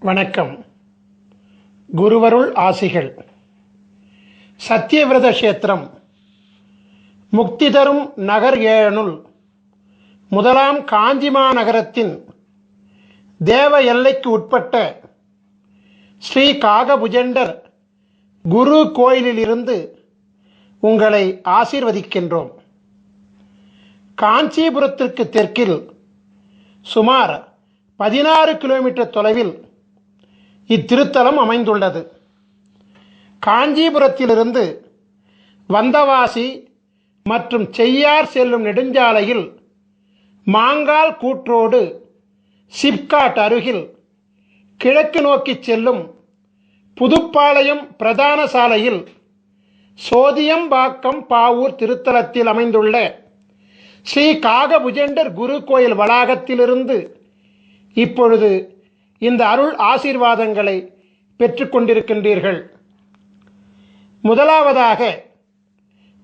வணக்கம். குருவருள் ஆசிகள். சத்தியவிரத கஷேத்திரம் முக்தி தரும் நகர் ஏழனுள் முதலாம் காஞ்சிமா நகரத்தின் தேவ எல்லைக்கு உட்பட்ட ஸ்ரீ காகபுஜண்டர் குரு கோயிலிலிருந்து உங்களை ஆசீர்வதிக்கின்றோம். காஞ்சிபுரத்திற்கு தெற்கில் சுமார் 16 கிலோமீட்டர் தொலைவில் இத்திருத்தலம் அமைந்துள்ளது. காஞ்சிபுரத்திலிருந்து வந்தவாசி மற்றும் செய்யார் செல்லும் நெடுஞ்சாலையில் மாங்கால் கூற்றோடு சிப்காட் அருகில் கிழக்கு நோக்கி செல்லும் புதுப்பாளையம் பிரதான சாலையில் சோதியம்பாக்கம் பாவூர் திருத்தலத்தில் அமைந்துள்ள ஸ்ரீ காகபுஜண்டர் குரு கோயில் வளாகத்திலிருந்து இப்பொழுது இந்த அருள் ஆசீர்வாதங்களை பெற்றுக்கொண்டிருக்கின்றீர்கள். முதலாவதாக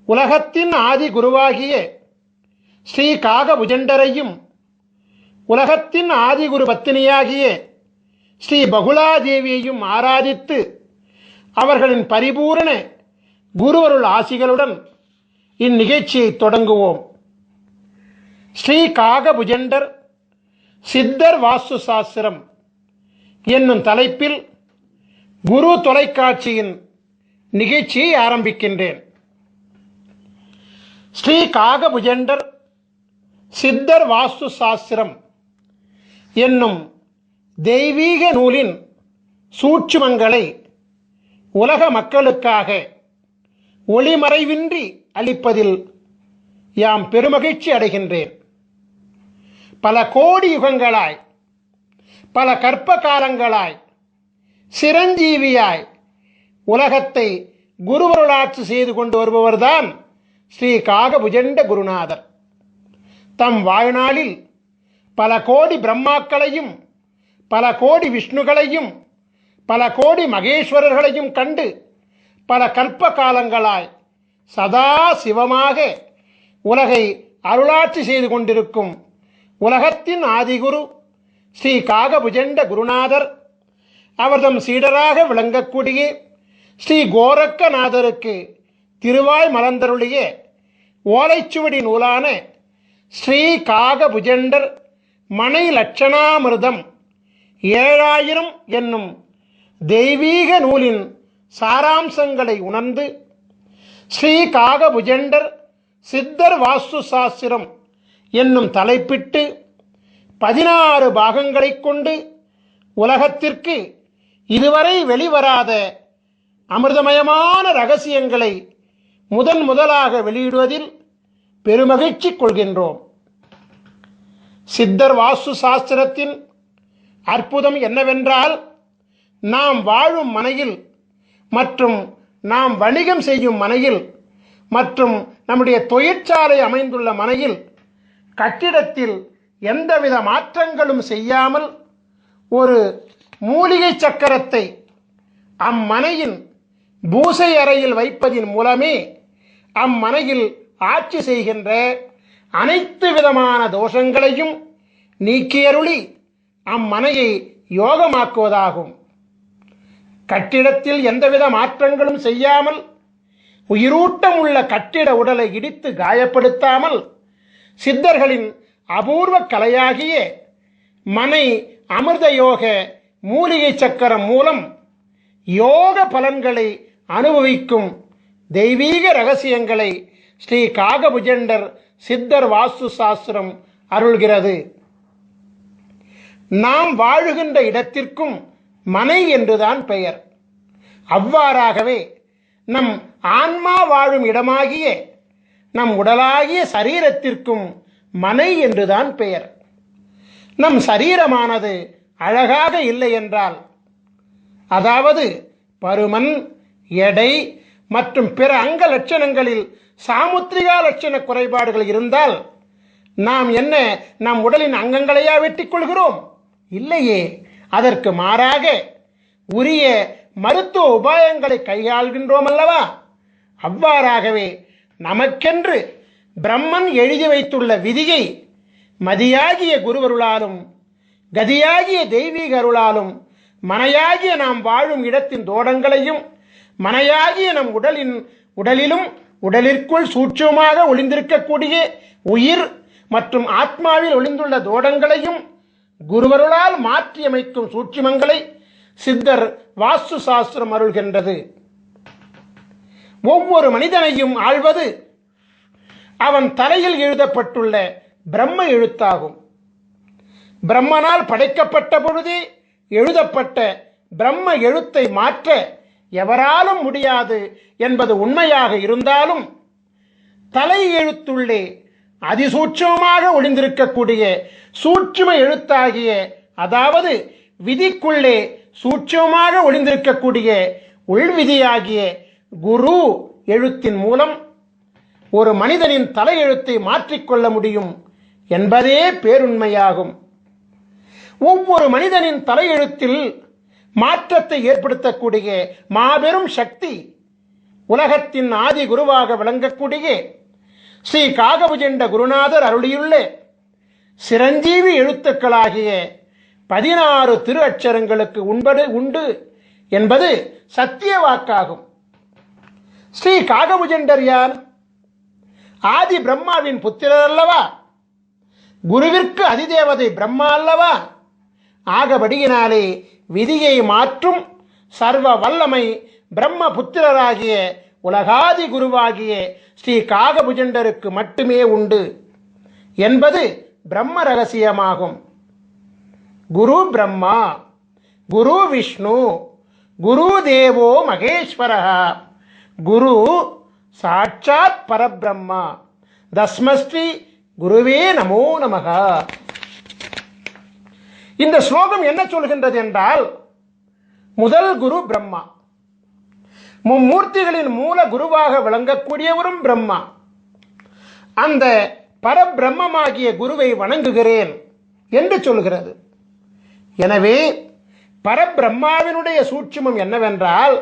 உலகத்தின் ஆதி குருவாகிய ஸ்ரீ காகபுஜண்டரையும் உலகத்தின் ஆதிகுரு பத்தினியாகிய ஸ்ரீ பகுலாதேவியையும் ஆராதித்து அவர்களின் பரிபூரண குருவருள் ஆசிகளுடன் இந்நிகழ்ச்சியை தொடங்குவோம். ஸ்ரீ காகபுஜண்டர் சித்தர் வாஸ்து சாஸ்திரம் என்னும் தலைப்பில் குரு தொலைக்காட்சியின் நிகழ்ச்சியை ஆரம்பிக்கின்றேன். ஸ்ரீ காகபுஜண்டர் சித்தர் வாஸ்து சாஸ்திரம் என்னும் தெய்வீக நூலின் சூட்சுமங்களை உலக மக்களுக்காக ஒளிமறைவின்றி அளிப்பதில் யாம் பெருமகிழ்ச்சி அடைகின்றேன். பல கோடி யுகங்களாய், பல கற்ப காலங்களாய் சிரஞ்சீவியாய் உலகத்தை குருவருளாட்சி செய்து கொண்டு வருபவர்தான் ஸ்ரீ காகபுஜண்ட குருநாதர். தம் வாழ்நாளில் பல கோடி பிரம்மாக்களையும் பல கோடி விஷ்ணுகளையும் பல கோடி மகேஸ்வரர்களையும் கண்டு பல கல்ப காலங்களாய் சதா சிவமாக உலகை அருளாட்சி செய்து கொண்டிருக்கும் உலகத்தின் ஆதிகுரு ஸ்ரீ காகபுஜண்ட குருநாதர் அவர்தம் சீடராக விளங்கக்கூடிய ஸ்ரீ கோரக்கநாதருக்கு திருவாய் மலர்ந்தருளிய ஓலைச்சுவடி நூலான ஸ்ரீ காகபுஜண்டர் மனை லட்சணாமிர்தம் 7000 என்னும் தெய்வீக நூலின் சாராம்சங்களை உணர்ந்து ஸ்ரீ காகபுஜண்டர் சித்தர் வாஸ்து சாஸ்திரம் என்னும் தலைப்பிட்டு 16 பாகங்களை கொண்டு உலகத்திற்கு இதுவரை வெளிவராத அமிர்தமயமான ரகசியங்களை முதலாக வெளியிடுவதில் பெருமகிழ்ச்சி கொள்கின்றோம். சித்தர் வாஸ்து சாஸ்திரத்தின் அற்புதம் என்னவென்றால், நாம் வாழும் மனையில் மற்றும் நாம் வணிகம் செய்யும் மனையில் மற்றும் நம்முடைய தொழிற்சாலை அமைந்துள்ள மனையில் கட்டிடத்தில் எந்தவித மாற்றங்களும் செய்யாமல் ஒரு மூலிகை சக்கரத்தை அம்மனையின் பூசை அறையில் வைப்பதின் மூலமே அம்மனையில் ஆட்சி செய்கின்ற அனைத்து விதமான தோஷங்களையும் நீக்கியருளி அம்மனையை யோகமாக்குவதாகும். கட்டிடத்தில் எந்தவித மாற்றங்களும் செய்யாமல் உயிரூட்டம் உள்ள கட்டிட உடலை இடித்து காயப்படுத்தாமல் சித்தர்களின் அபூர்வ கலையாகிய மனை அமிர்த யோக மூலிகை சக்கரம் மூலம் யோக பலன்களை அனுபவிக்கும் தெய்வீக ரகசியங்களை ஸ்ரீ காகபுஜண்டர் சித்தர் வாஸ்து சாஸ்திரம் அருள்கிறது. நாம் வாழுகின்ற இடத்திற்கும் மனை என்றுதான் பெயர். அவ்வாறாகவே நம் ஆன்மா வாழும் இடமாகிய நம் உடலாகிய சரீரத்திற்கும் மனை என்றுதான் பெயர். நம் சரீரமானது அழகாக இல்லை என்றால், அதாவது பருமன், எடை மற்றும் பிற அங்க லட்சணங்களில் சாமுத்திரிகா லட்சண குறைபாடுகள் இருந்தால் நாம் என்ன நம் உடலின் அங்கங்களையா வெட்டிக் கொள்கிறோம்? இல்லையே. அதற்கு மாறாக உரிய மருத்துவ உபாயங்களை கையாள்கின்றோம் அல்லவா? அவ்வாறாகவே நமக்கென்று பிரம்மன் எழுதி வைத்துள்ள விதியை மதியாகிய குருவருளாலும் கதியாகிய தெய்வீக அருளாலும் மனையாகிய நாம் வாழும் இடத்தின் தோடங்களையும் மனையாகிய நம் உடலிலும் உடலிற்குள் சூட்சமாக ஒளிந்திருக்கக்கூடிய உயிர் மற்றும் ஆத்மாவில் ஒளிந்துள்ள தோடங்களையும் குருவருளால் மாற்றியமைக்கும் சூட்சுமங்களை சித்தர் வாஸ்து சாஸ்திரம் அருள்கின்றது. ஒவ்வொரு மனிதனையும் ஆள்வது அவன் தலையில் எழுதப்பட்டுள்ள பிரம்ம எழுத்தாகும். பிரம்மனால் படைக்கப்பட்ட பொழுதே எழுதப்பட்ட பிரம்ம எழுத்தை மாற்ற எவராலும் முடியாது என்பது உண்மையாக இருந்தாலும் தலை எழுத்துள்ளே அதிசூட்சமாக ஒளிந்திருக்கக்கூடிய சூட்சும எழுத்தாகிய, அதாவது விதிக்குள்ளே சூட்சமாக ஒளிந்திருக்கக்கூடிய உள்விதியாகிய குரு எழுத்தின் மூலம் ஒரு மனிதனின் தலையெழுத்தை மாற்றிக்கொள்ள முடியும் என்பதே பேருண்மையாகும். ஒவ்வொரு மனிதனின் தலையெழுத்தில் மாற்றத்தை ஏற்படுத்தக்கூடிய மாபெரும் சக்தி உலகத்தின் ஆதி குருவாக விளங்கக்கூடிய ஸ்ரீ காகபுஜண்ட குருநாதர் அருளியுள்ள சிரஞ்சீவி எழுத்துக்களாகிய 16 திரு அட்சரங்களுக்கு உண்டு என்பது சத்திய வாக்காகும். ஸ்ரீ காகபுஜண்டர் யார்? ஆதி பிரம்மாவின் புத்திரர் அல்லவா? குருவிற்கு அதிதேவதை பிரம்மா அல்லவா? ஆகபடியினாலே விதியை மாற்றும் சர்வ வல்லமை பிரம்ம புத்திரராகிய உலகாதி குருவாகிய ஸ்ரீ காகபுஜண்டருக்கு மட்டுமே உண்டு என்பது பிரம்ம ரகசியமாகும். குரு பிரம்மா, குரு விஷ்ணு, குரு தேவோ மகேஸ்வரः, குரு சாட்சாத் பரபிரம்மா, தஸ்மஸ்ரீ குருவே நமோ நமக. இந்த ஸ்லோகம் என்ன சொல்கின்றது என்றால், முதல் குரு பிரம்மா, மும்மூர்த்திகளின் மூல குருவாக விளங்கக்கூடியவரும் பிரம்மா. அந்த பரபிரம்மமாகிய குருவை வணங்குகிறேன் என்று சொல்கிறது. எனவே பரபிரம்மாவினுடைய சூட்சுமம் என்னவென்றால்,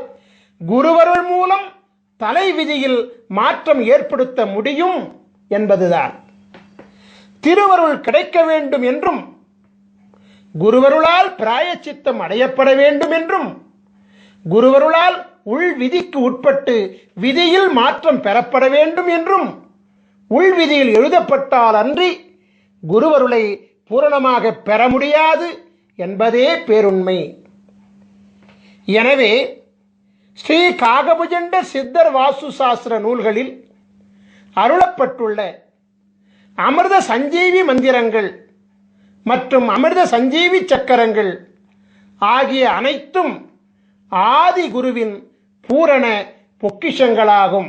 குருவருள் மூலம் தலை விதியில் மாற்றம் ஏற்படுத்த முடியும் என்பதுதான். திருவருள் கிடைக்க வேண்டும் என்றும், குருவருளால் பிராயச்சித்தம் அடையப்பட வேண்டும் என்றும், குருவருளால் உள் விதிக்கு உட்பட்டு விதியில் மாற்றம் பெறப்பட வேண்டும் என்றும் உள்விதியில் எழுதப்பட்டால் அன்றி குருவருளை பூரணமாக பெற முடியாது என்பதே பேருண்மை. எனவே ஸ்ரீ காகபுஜண்ட சித்தர் வாஸ்து சாஸ்திர நூல்களில் அருளப்பட்டுள்ள அமிர்த சஞ்சீவி மந்திரங்கள் மற்றும் அமிர்த சஞ்சீவி சக்கரங்கள் ஆகிய அனைத்தும் ஆதி குருவின் பூரண பொக்கிஷங்களாகும்.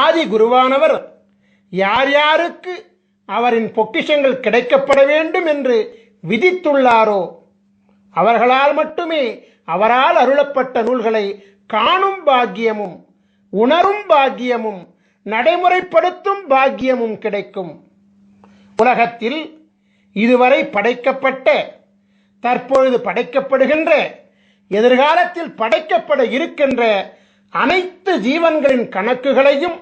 ஆதி குருவானவர் யார் யாருக்கு அவரின் பொக்கிஷங்கள் கிடைக்கப்பட வேண்டும் என்று விதித்துள்ளாரோ அவர்களால் மட்டுமே அவரால் அருளப்பட்ட நூல்களை காணும் பாக்கியமும் உணரும் பாக்கியமும் நடைமுறைப்படுத்தும் பாக்கியமும் கிடைக்கும். உலகத்தில் இதுவரை படைக்கப்பட்ட, தற்பொழுது படைக்கப்படுகின்ற, எதிர்காலத்தில் படைக்கப்பட இருக்கின்ற அனைத்து ஜீவன்களின் கணக்குகளையும்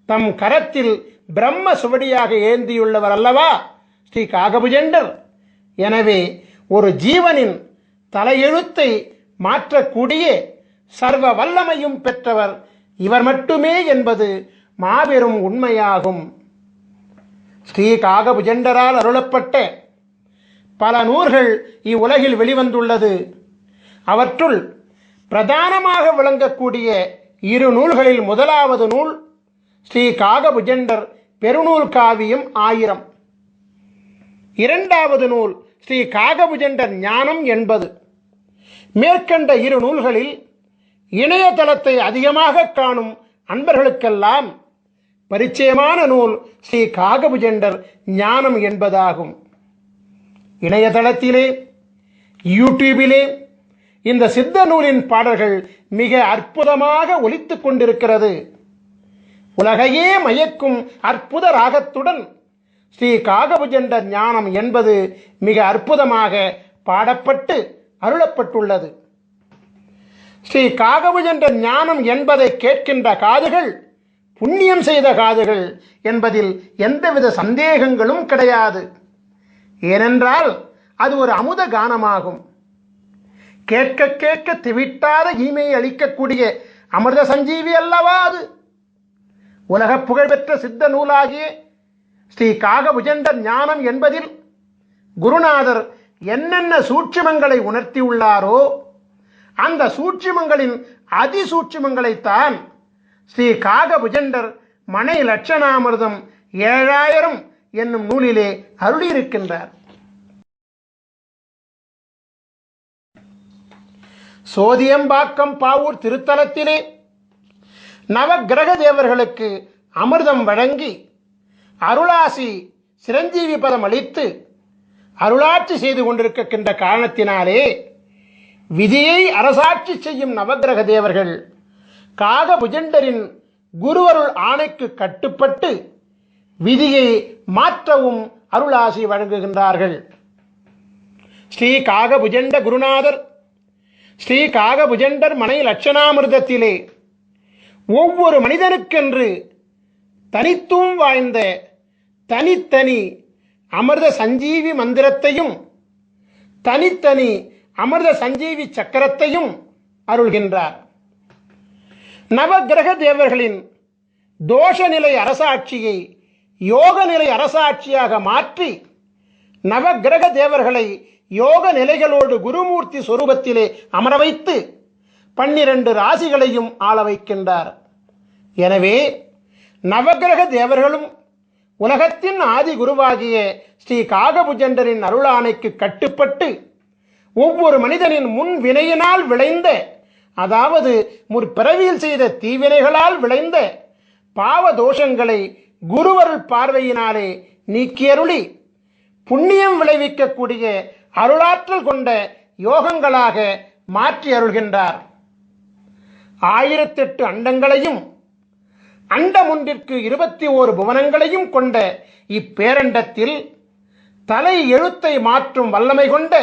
தம் கரத்தில் பிரம்ம சுவடியாக ஏந்தியுள்ளவர் அல்லவா ஸ்ரீ காகபுஜண்டர். எனவே ஒரு ஜீவனின் தலையெழுத்தை மாற்றக்கூடிய சர்வ வல்லமையும் பெற்றவர் இவர் மட்டுமே என்பது மாபெரும் உண்மையாகும். ஸ்ரீ காகபுஜண்டரால் அருளப்பட்ட பல நூல்கள் இவ்வுலகில் வெளிவந்துள்ளது. அவற்றுள் பிரதானமாக விளங்கக்கூடிய 2 நூல்களில் முதலாவது நூல் ஸ்ரீ காகபுஜண்டர் பெருநூல் காவியம் 1000. இரண்டாவது நூல் ஸ்ரீ காகபுஜண்டர் ஞானம் 80. மேற்கண்ட 2 நூல்களில் இணையதளத்தை அதிகமாக காணும் அன்பர்களுக்கெல்லாம் பரிச்சயமான நூல் ஸ்ரீ காகபுஜண்டர் ஞானம் என்பதாகும். இணையதளத்திலே, யூடியூபிலே இந்த சித்த நூலின் பாடல்கள் மிக அற்புதமாக ஒலித்துக் கொண்டிருக்கிறது. உலகையே மயக்கும் அற்புத ராகத்துடன் ஸ்ரீ காகபுஜண்டர் ஞானம் என்பது மிக அற்புதமாக பாடப்பட்டு அருளப்பட்டுள்ளது. ஸ்ரீ காகபுஜண்டர் ஞானம் என்பதை கேட்கின்ற காதுகள் புண்ணியம் செய்த காதுகள் என்பதில் எந்தவித சந்தேகங்களும் கிடையாது. ஏனென்றால் அது ஒரு அமுத கானமாகும். கேட்க கேட்க திவிட்டாத ஈமையை அளிக்கக்கூடிய அமிர்த சஞ்சீவி அல்லவா அது. உலக புகழ்பெற்ற சித்த நூலாகிய ஸ்ரீ காகபுஜண்டர் ஞானம் என்பதில் குருநாதர் என்னென்ன சூட்சுமங்களை உணர்த்தியுள்ளாரோ அந்த சூட்சுமங்களின் அதிசூட்சுமங்களைத்தான் ஸ்ரீ காகபுஜண்டர் மனை லட்சணாமிர்தம் 7000 என்னும் நூலிலே அருளியிருக்கின்றார். சோதியம்பாக்கம் பாவூர் திருத்தலத்திலே நவக்கிரக தேவர்களுக்கு அமிர்தம் வழங்கி அருளாசி சிரஞ்சீவி பதம் அளித்து அருளாட்சி செய்து கொண்டிருக்கின்ற காரணத்தினாலே விதியை அரசாட்சி செய்யும் நவக்கிரக தேவர்கள் காகபுஜண்டரின் குருவருள் ஆணைக்கு கட்டுப்பட்டு விதியை மாற்றவும் அருளாசி வழங்குகின்றார்கள். ஸ்ரீ காகபுஜண்ட குருநாதர் ஸ்ரீ காகபுஜண்டர் மனை லட்சணாமிர்தத்திலே ஒவ்வொரு மனிதனுக்கென்று தனித்துவம் வாய்ந்த தனித்தனி அமிர்த சஞ்சீவி மந்திரத்தையும் தனித்தனி அமிர்த சஞ்சீவி சக்கரத்தையும் அருள்கின்றார். நவக்கிரக தேவர்களின் தோஷ நிலை அரசாட்சியை யோக நிலை அரசாட்சியாக மாற்றி நவக்கிரக தேவர்களை யோக நிலைகளோடு குருமூர்த்தி சொரூபத்திலே அமர வைத்து 12 ராசிகளையும் ஆள வைக்கின்றார். எனவே நவக்கிரக தேவர்களும் உலகத்தின் ஆதி குருவாகிய ஸ்ரீ காகபுஜண்டரின் அருளாணைக்கு கட்டுப்பட்டு ஒவ்வொரு மனிதனின் முன் வினையினால் விளைந்த, அதாவது முற்பிறவியில் செய்த தீவினைகளால் விளைந்த பாவ தோஷங்களை குருவருள் பார்வையினாலே நீக்கியருளி புண்ணியம் விளைவிக்கக்கூடிய அருளாற்றல் கொண்ட யோகங்களாக மாற்றி அருள்கின்றார். 1008 அண்டங்களையும் அண்டம் ஒன்றிற்கு 21 புவனங்களையும் கொண்ட இப்பேரண்டத்தில் தலை எழுத்தை மாற்றும் வல்லமை கொண்ட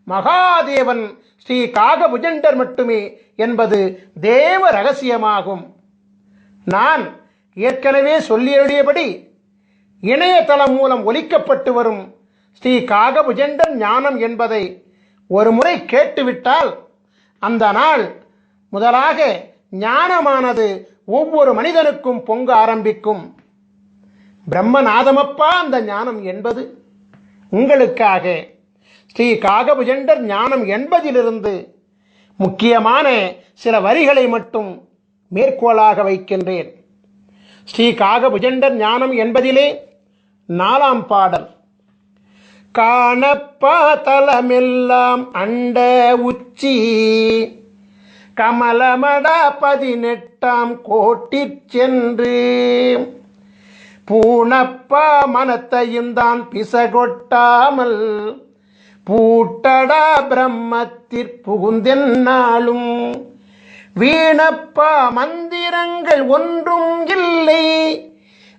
மகாதேவன் ஸ்ரீ காகபுஜண்டர் மட்டுமே என்பது தேவ ரகசியமாகும். நான் ஏற்கனவே சொல்லியபடி இணையதளம் மூலம் ஒலிக்கப்பட்டு வரும் ஸ்ரீ காகபுஜண்டர் ஞானம் என்பதை ஒரு முறை கேட்டுவிட்டால் அந்த நாள் முதலாக ஞானமானது ஒவ்வொரு மனிதனுக்கும் பொங்க ஆரம்பிக்கும். பிரம்மநாதமப்பா அந்த ஞானம் என்பது உங்களுக்காக ஸ்ரீ காகபுஜண்டர் ஞானம் என்பதிலிருந்து முக்கியமான சில வரிகளை மட்டும் மேற்கோளாக வைக்கின்றேன். ஸ்ரீ காகபுஜண்டர் ஞானம் என்பதிலே 4ஆம் பாடல். காணப்பா தலமெல்லாம் அண்ட உச்சி கமலமட 18ஆம் கோட்டிற் சென்று பூணப்பா மனத்தையும் தான் பிசகொட்டாமல் பூட்டடா பிரம்மத்திற் புகுந்தென்னாலும் வீணப்பா மந்திரங்கள் ஒன்றும் இல்லை,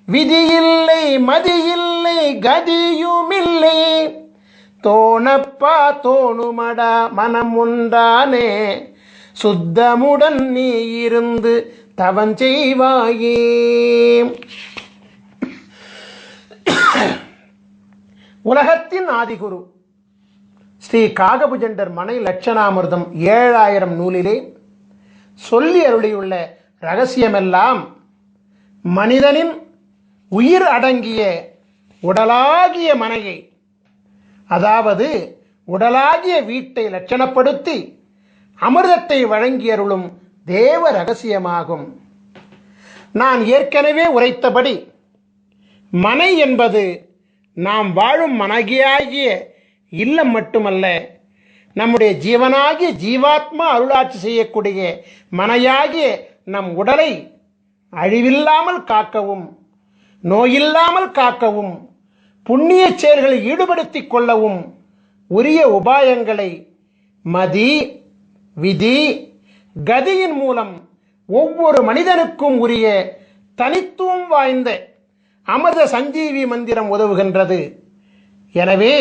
விதியில்லை மதியில்லை கதியுமில்லை, தோணப்பா தோணுமடா மனம் உண்டானே சுத்தமுடன் நீ இருந்து தவஞ்செய்வாயே. உலகத்தின் ஆதிகுரு ஸ்ரீ காகபுஜண்டர் மனை லட்சணாமிர்தம் 7000 நூலிலே சொல்லி அருளியுள்ள இரகசியமெல்லாம் மனிதனின் உயிர் அடங்கிய உடலாகிய மனையை, அதாவது உடலாகிய வீட்டை லட்சணப்படுத்தி அமிர்தத்தை வழங்கி அருளும் தேவ ரகசியமாகும். நான் ஏற்கனவே உரைத்தபடி மனை என்பது நாம் வாழும் மனகியாகிய இல்லம் மட்டுமல்ல, நம்முடைய ஜீவனாகிய ஜீவாத்மா அருளாட்சி செய்யக்கூடிய மனையாகிய நம் உடலை அழிவில்லாமல் காக்கவும் நோயில்லாமல் காக்கவும் புண்ணிய செயல்களில் ஈடுபடுத்திக் கொள்ளவும் உரிய உபாயங்களை மதி விதி கதியின் மூலம் ஒவ்வொரு மனிதனுக்கும் உரிய தனித்துவம் வாய்ந்த அமிர்த சஞ்சீவி மந்திரம் உதவுகின்றது. எனவே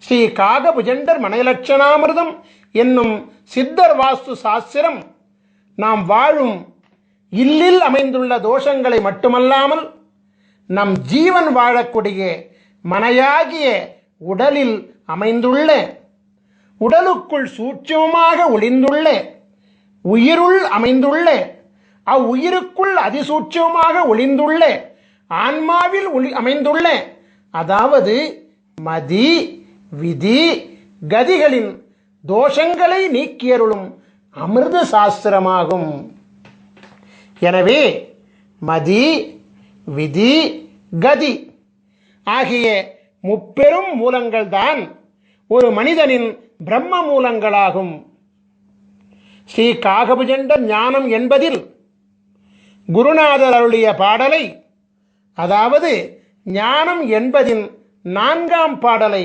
ஸ்ரீ காகபுஜண்டர் மனைலட்சணாமிர்தம் என்னும் சித்தர் வாஸ்து சாஸ்திரம் நாம் வாழும் இல்லில் அமைந்துள்ள தோஷங்களை மட்டுமல்லாமல் நம் ஜீவன் வாழக்கூடிய மனையாகிய உடலில் அமைந்துள்ள உடலுக்குள் சூட்சமமாக ஒளிந்துள்ள உயிருள் அமைந்துள்ள அவ்வுயிருக்குள் அதிசூட்சமாக ஒளிந்துள்ள ஆன்மாவில் அமைந்துள்ள, அதாவது மதி விதி கதிகளின் தோஷங்களை நீக்கியருளும் அமிர்த சாஸ்திரமாகும். எனவே மதி விதி கதி ஆகிய முப்பெரும் மூலங்கள் தான் ஒரு மனிதனின் பிரம்ம மூலங்களாகும். ஸ்ரீ காகபுஜண்ட ஞானம் என்பதில் குருநாதர் அருளிய பாடலை, அதாவது ஞானம் என்பதின் 4ஆம் பாடலை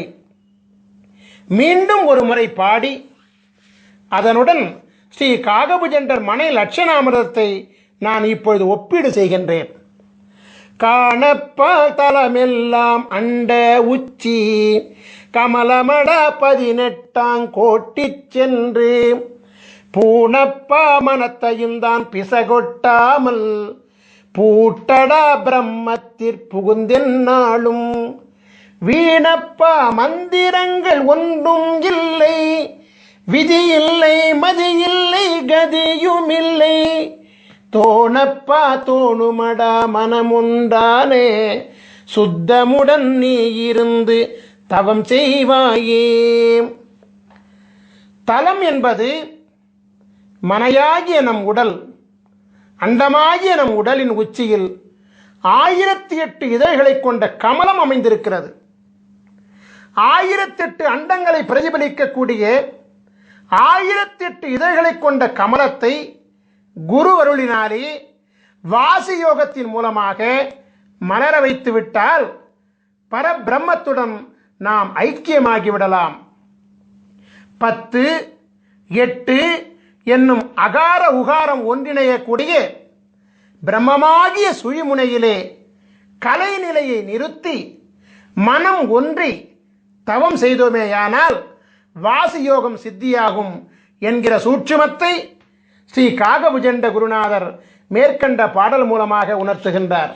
மீண்டும் ஒரு முறை பாடி அதனுடன் ஸ்ரீ காகபுஜண்டர் மனை லட்சணாமிரதத்தை நான் இப்பொழுது ஒப்பீடு செய்கின்றேன். காணப்பால் தலமெல்லாம் அண்ட உச்சி கமலமட 18ஆம் கோட்டி சென்று பூணப்பா மனத்தையும் தான் பிசகொட்டாமல் பூட்டடா பிரம்மத்திற்புகுந்தென்னாலும் வீணப்பா மந்திரங்கள் ஒன்றும் இல்லை, விதி இல்லை மதி இல்லை கதியும் இல்லை, தோணப்பா தோணுமடா மனமுண்டானே சுத்தமுடன் நீ இருந்து தவம் செய்வாயே. தலம் என்பது மனையாகிய நம் உடல், அண்டமாகிய நம் உடலின் உச்சியில் 1008 இதழ்களை கொண்ட கமலம் அமைந்திருக்கிறது. 1008 அண்டங்களை பிரதிபலிக்கக்கூடிய 1008 இதழ்களை கொண்ட கமலத்தை குரு அருளினாலே வாசி யோகத்தின் மூலமாக மலர வைத்து விட்டால் பரபிரம்மத்துடன் நாம் ஐக்கியமாகிவிடலாம். 10, 8 என்னும் அகார உகாரம் ஒன்றிணையக்கூடிய பிரம்மமாகிய சுழிமுனையிலே கலைநிலையை நிறுத்தி மனம் ஒன்றி தவம் செய்தோமேயானால் வாசியோகம் சித்தியாகும் என்கிற சூட்சுமத்தை ஸ்ரீ காகபுஜண்ட குருநாதர் மேற்கண்ட பாடல் மூலமாக உணர்த்துகின்றார்.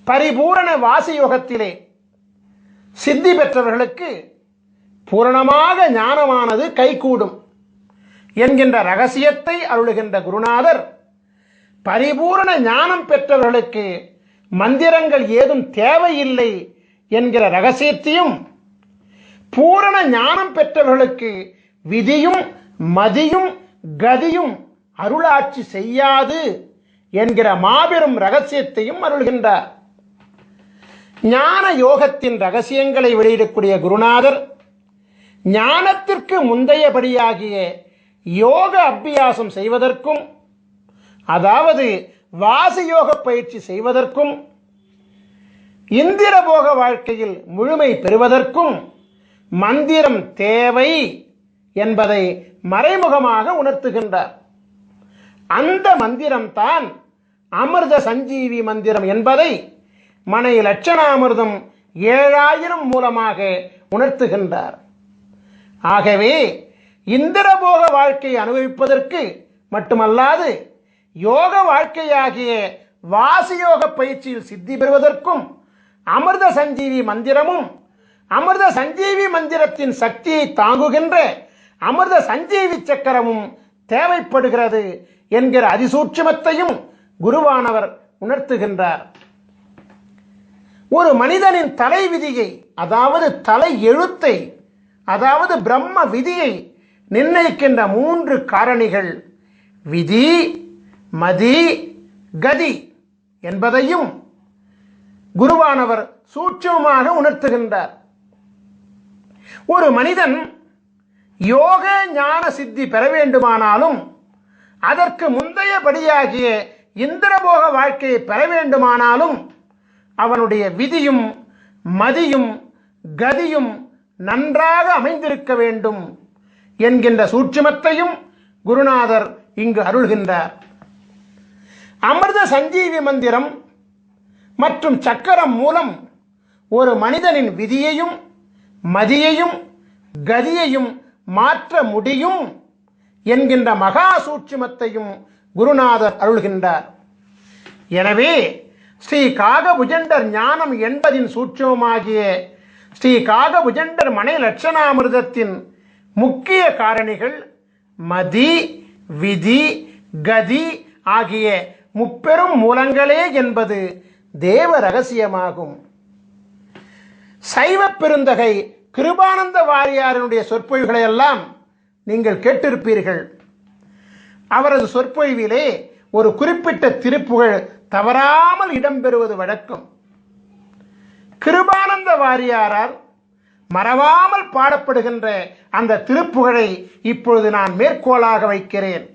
பரிபூரண வாசியோகத்திலே சித்தி பெற்றவர்களுக்கு பூரணமாக ஞானமானது கைகூடும் என்கின்ற ரகசியத்தை அருளுகின்ற குருநாதர், பரிபூரண ஞானம் பெற்றவர்களுக்கு மந்திரங்கள் ஏதும் தேவையில்லை என்கிற ரகசியத்தையும், பூரண ஞானம் பெற்றவர்களுக்கு விதியும் மதியும் கதியும் அருளாட்சி செய்யாது என்கிற மாபெரும் ரகசியத்தையும் அருள்கின்றார். ஞான யோகத்தின் ரகசியங்களை வெளியிடக்கூடிய குருநாதர் ஞானத்திற்கு முந்தையபடியாகிய யோக அபியாசம் செய்வதற்கும், அதாவது வாசியோக பயிற்சி செய்வதற்கும், இந்திரபோக வாழ்க்கையில் முழுமை பெறுவதற்கும் மந்திரம் தேவை என்பதை மறைமுகமாக உணர்த்துகின்றார். அந்த மந்திரம்தான் அமிர்த சஞ்சீவி மந்திரம் என்பதை மனை லட்சணாமிர்தம் 7000 மூலமாக உணர்த்துகின்றார். ஆகவே இந்திரபோக வாழ்க்கையை அனுபவிப்பதற்கு மட்டுமல்லாது யோக வாழ்க்கையாகிய வாசியோக பயிற்சியில் சித்தி பெறுவதற்கும் அமிர்த சஞ்சீவி மந்திரமும், அமிர்த சஞ்சீவி மந்திரத்தின் சக்தியை தாங்குகின்ற அமிர்த சஞ்சீவி சக்கரமும் தேவைப்படுகிறது என்கிற அதிசூட்சுமத்தையும் குருவானவர் உணர்த்துகின்றார். ஒரு மனிதனின் தலை விதியை, அதாவது தலை எழுத்தை, அதாவது பிரம்ம விதியை நிர்ணயிக்கின்ற 3 காரணிகள் விதி மதி கதி என்பதையும் குருவானவர் சூட்சமாக உணர்த்துகின்றார். ஒரு மனிதன் யோக ஞான சித்தி பெற வேண்டுமானாலும், அதற்கு முந்தையபடியாகிய இந்திரபோக வாழ்க்கையை பெற வேண்டுமானாலும் அவனுடைய விதியும் மதியும் கதியும் நன்றாக அமைந்திருக்க வேண்டும் என்கின்ற சூட்சுமத்தையும் குருநாதர் இங்கு அருள்கின்றார். அமிர்த சஞ்சீவி மந்திரம் மற்றும் சக்கரம் மூலம் ஒரு மனிதனின் விதியையும் மதியையும் கதியையும் மாற்ற முடியும் என்கின்ற மகா சூட்சுமத்தையும் குருநாதர் அருள்கின்றார். எனவே ஸ்ரீ காகபுஜண்டர் ஞானம் என்பதின் சூட்சுமமாகிய ஸ்ரீ காகபுஜண்டர் மனை லட்சணாமிர்தத்தின் முக்கிய காரணிகள் மதி, விதி, கதி ஆகிய முப்பெரும் மூலங்களே என்பது தேவ ரகசியமாகும். சைவ பெருந்தகை கிருபானந்த வாரியாரினுடைய சொற்பொழிவுகளை எல்லாம் நீங்கள் கேட்டிருப்பீர்கள். அவரது சொற்பொழிவிலே ஒரு குறிப்பிட்ட திருப்புகழ் தவறாமல் இடம்பெறுவது வழக்கம். கிருபானந்த வாரியாரால் மறவாமல் பாடப்படுகின்ற அந்த திருப்புகழை இப்பொழுது நான் மேற்கோளாக வைக்கிறேன்.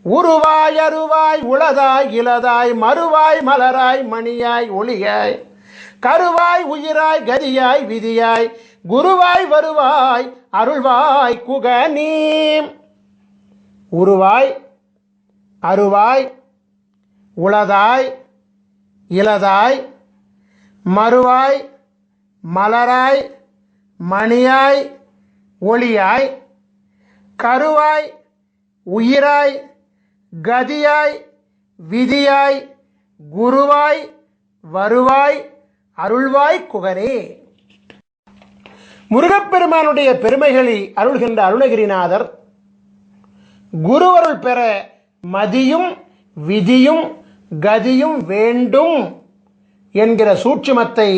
உருவாய் அருவாய் உளதாய் இலதாய் மறுவாய் மலராய் மணியாய் ஒளியாய் கருவாய் உயிராய் கதியாய் விதியாய் குருவாய் வருவாய் அருள்வாய் குகனீ. உருவாய் அருவாய் உளதாய் இலதாய் மறுவாய் மலராய் மணியாய் ஒளியாய் கருவாய் உயிராய் கதியாய் விதியாய் குருவாய் வருவாய் அருள்வாய் குகனே. முருகப்பெருமானுடைய பெருமைகளை அருள்கின்ற அருணகிரிநாதர் குருவருள் பெற மதியும் விதியும் கதியும் வேண்டும் என்கிற சூட்சுமத்தை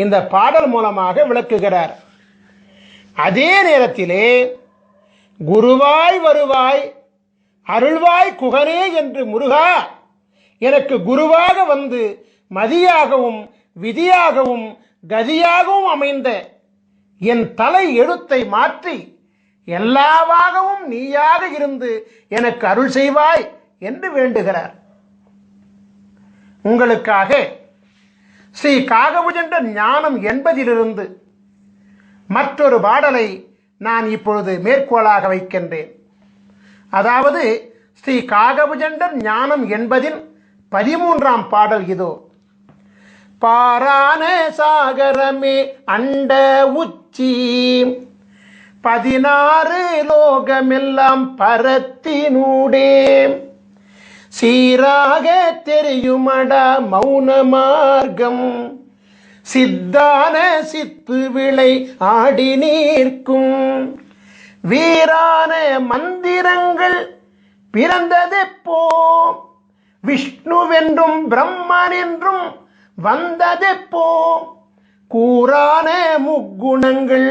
இந்த பாடல் மூலமாக விளக்குகிறார். அதே நேரத்திலே குருவாய் வருவாய் அருள்வாய் குகனே என்று முருகா எனக்கு குருவாக வந்து மதியாகவும் விதியாகவும் கதியாகவும் அமைந்த என் தலை எழுத்தை மாற்றி எல்லாவாகவும் நீயாக இருந்து எனக்கு அருள் செய்வாய் என்று வேண்டுகிறார். உங்களுக்காக ஸ்ரீ காகபுஜண்ட ஞானம் என்பதிலிருந்து மற்றொரு பாடலை நான் இப்பொழுது மேற்கோளாக வைக்கின்றேன். அதாவது ஸ்ரீ காகபுஜண்டர் ஞானம் என்பதின் 13ஆம் பாடல் இதோ. பாரான சாகரமே அண்ட உச்சி 16 லோகமெல்லாம் பரத்தினூடே சீராக தெரியுமடா மௌன மார்க்கம் சித்தான சித்து விளை ஆடி நீர்க்கும் வீரான மந்திரங்கள் பிறந்ததெப்போ விஷ்ணுவென்றும் பிரம்மன் என்றும் வந்ததெப்போ கூறான முக்குணங்கள்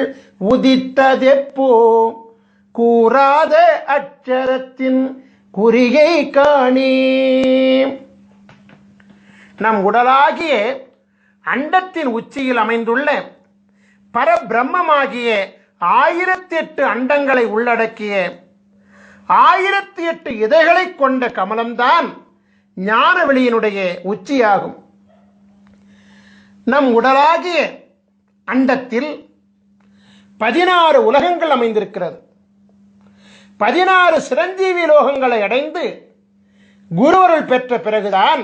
உதித்ததெப்போ கூறாத அட்சரத்தின் குறிகை காணி. நம் உடலாகிய அண்டத்தின் உச்சியில் அமைந்துள்ள பரபிரம்மமாகிய 1008 அண்டங்களை உள்ளடக்கிய 1008 இதழ்களை கொண்ட கமலம்தான் ஞானவெளியினுடைய உச்சியாகும். நம் உடலாகிய அண்டத்தில் 16 உலகங்கள் அமைந்திருக்கிறது. 16 சிரஞ்சீவி லோகங்களை அடைந்து குருவருள் பெற்ற பிறகுதான்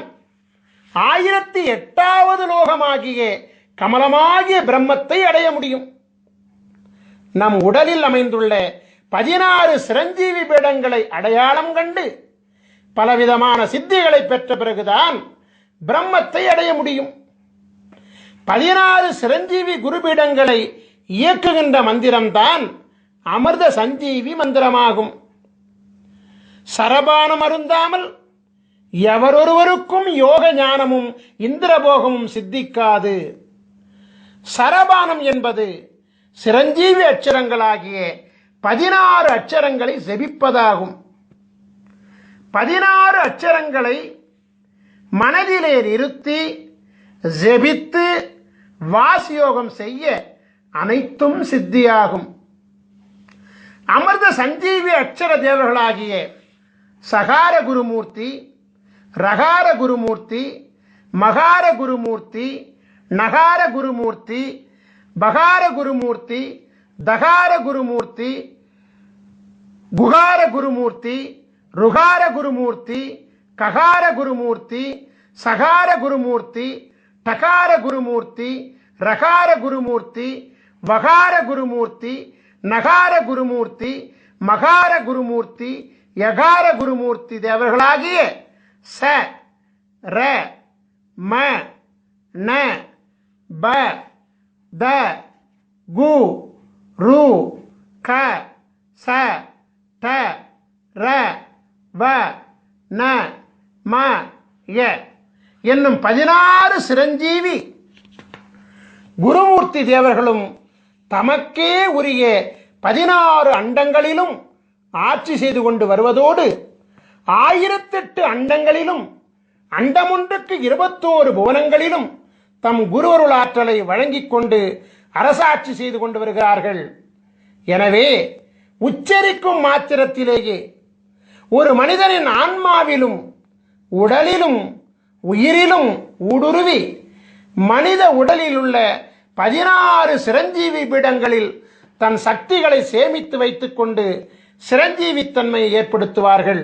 1008வது லோகமாகிய கமலமாகிய பிரம்மத்தை அடைய முடியும். நம் உடலில் அமைந்துள்ள 16 சிரஞ்சீவி பீடங்களை அடையாளம் கண்டு பலவிதமான சித்திகளை பெற்ற பிறகுதான் பிரம்மத்தை அடைய முடியும். 16 சிரஞ்சீவி குருபீடங்களை இயக்குகின்ற மந்திரம்தான் அமிர்த சஞ்சீவி மந்திரமாகும். சரபானம் அருந்தாமல் எவரொருவருக்கும் யோக ஞானமும் இந்திரபோகமும் சித்திக்காது. சரபானம் என்பது சிரஞ்சீவி அட்சரங்களாகிய 16 அட்சரங்களை ஜெபிப்பதாகும். 16 அட்சரங்களை மனதிலே நிறுத்தி ஜெபித்து வாசியோகம் செய்ய அனைத்தும் சித்தியாகும். அமிர்த சஞ்சீவி அட்சர தேவர்களாகிய சகார குருமூர்த்தி, ரகார குருமூர்த்தி, மகார குருமூர்த்தி, நகார குருமூர்த்தி, பகார குருமூர்த்தி, தகார குருமூர்த்தி, குகார குருமூர்த்தி, ருகார குருமூர்த்தி, ககார குருமூர்த்தி, சகார குருமூர்த்தி, டகார குருமூர்த்தி, ரகார குருமூர்த்தி, வகார குருமூர்த்தி, நகார குருமூர்த்தி, மகார குருமூர்த்தி, யகார குருமூர்த்தி தேவர்களாகிய ச ர ம ந ப த கு ரு க ச ட ர வ ந ம ய என்னும் 16 சிரஞ்சீவி குருமூர்த்தி தேவர்களும் தமக்கே உரிய 16 அண்டங்களிலும் ஆட்சி செய்து கொண்டு வருவதோடு 1008 அண்டங்களிலும் அண்டமொன்றுக்கு 21 புவனங்களிலும் தம் குருவருள் ஆற்றலை வழங்கிக் கொண்டு அரசாட்சி செய்து கொண்டு வருகிறார்கள். எனவே உச்சரிக்கும் மாத்திரத்திலேயே ஒரு மனிதனின் ஆன்மாவிலும் உடலிலும் உயிரிலும் ஊடுருவி மனித உடலில் உள்ள 16 சிரஞ்சீவி பீடங்களில் தன் சக்திகளை சேமித்து வைத்துக் கொண்டு சிரஞ்சீவித்தன்மையை ஏற்படுத்துவார்கள்.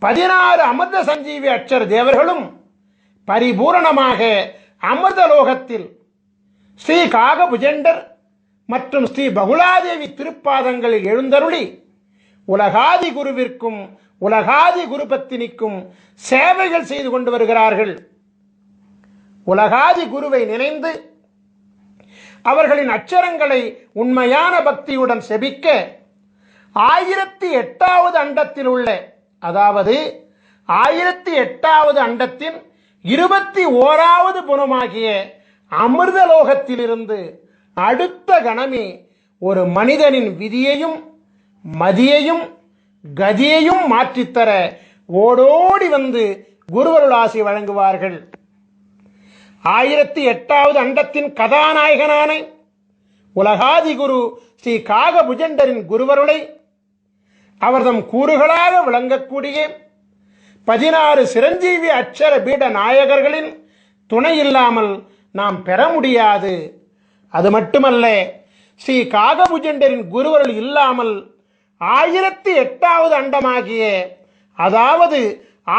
16 அமிர்த சஞ்சீவி அட்சர தேவர்களும் பரிபூரணமாக அமிர்தலோகத்தில் ஸ்ரீ காகபுஜண்டர் மற்றும் ஸ்ரீ பகுலாதேவி திருப்பாதங்களில் எழுந்தருளி உலகாதி குருவிற்கும் உலகாதி குருபத்தினிக்கும் சேவைகள் செய்து கொண்டு வருகிறார்கள். உலகாதி குருவை நினைந்து அவர்களின் அச்சரங்களை உண்மையான பக்தியுடன் செபிக்க 1008வது அண்டத்தில் உள்ள, அதாவது 1008வது அண்டத்தின் 21வது புனமாகிய அமிர்தலோகத்திலிருந்து அடுத்த கணமே ஒரு மனிதனின் விதியையும் மதியையும் கதியையும் மாற்றித்தர ஓடோடி வந்து குருவருளாசி வழங்குவார்கள். 1008வது அண்டத்தின் கதாநாயகனான உலகாதி குரு ஸ்ரீ காகபுஜண்டரின் குருவருளை அவர்தம் கூறுகளாக விளங்கக்கூடிய 16 சிரஞ்சீவி அட்சர பீட நாயகர்களின் துணை இல்லாமல் நாம் பெற முடியாது. அது மட்டுமல்ல, ஸ்ரீ காகபுஜண்டரின் குருவருள் இல்லாமல் 1008வது அண்டமாகிய, அதாவது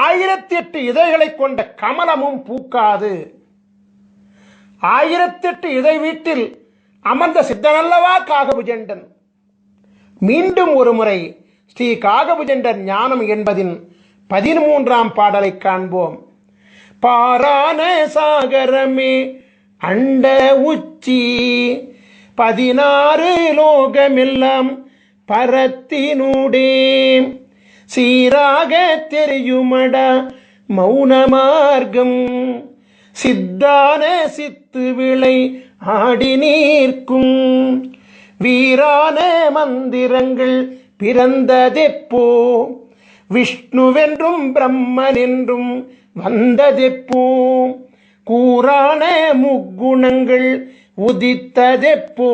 1008 இதழ்களை கொண்ட கமலமும் பூக்காது. 1008 இதழ் வீட்டில் அமர்ந்த சித்தனல்லவா காகபுஜண்டன். மீண்டும் ஒரு முறை ஸ்ரீ காகபுஜண்டர் ஞானம் என்பதின் 13ஆம் பாடலை காண்போம். பாரான சாகரமே அண்ட உச்சி 16 லோகமெல்லாம் பரத்தினூடே சீராக தெரியுமடா மௌன மார்க்கம் சித்தான சித்து விளை ஆடி நீர்க்கும் வீரான மந்திரங்கள் பிறந்ததெப்போ விஷ்ணுவென்றும் பிரம்மனென்றும் வந்ததெப்போ கூறான முக்குணங்கள் உதித்ததெப்போ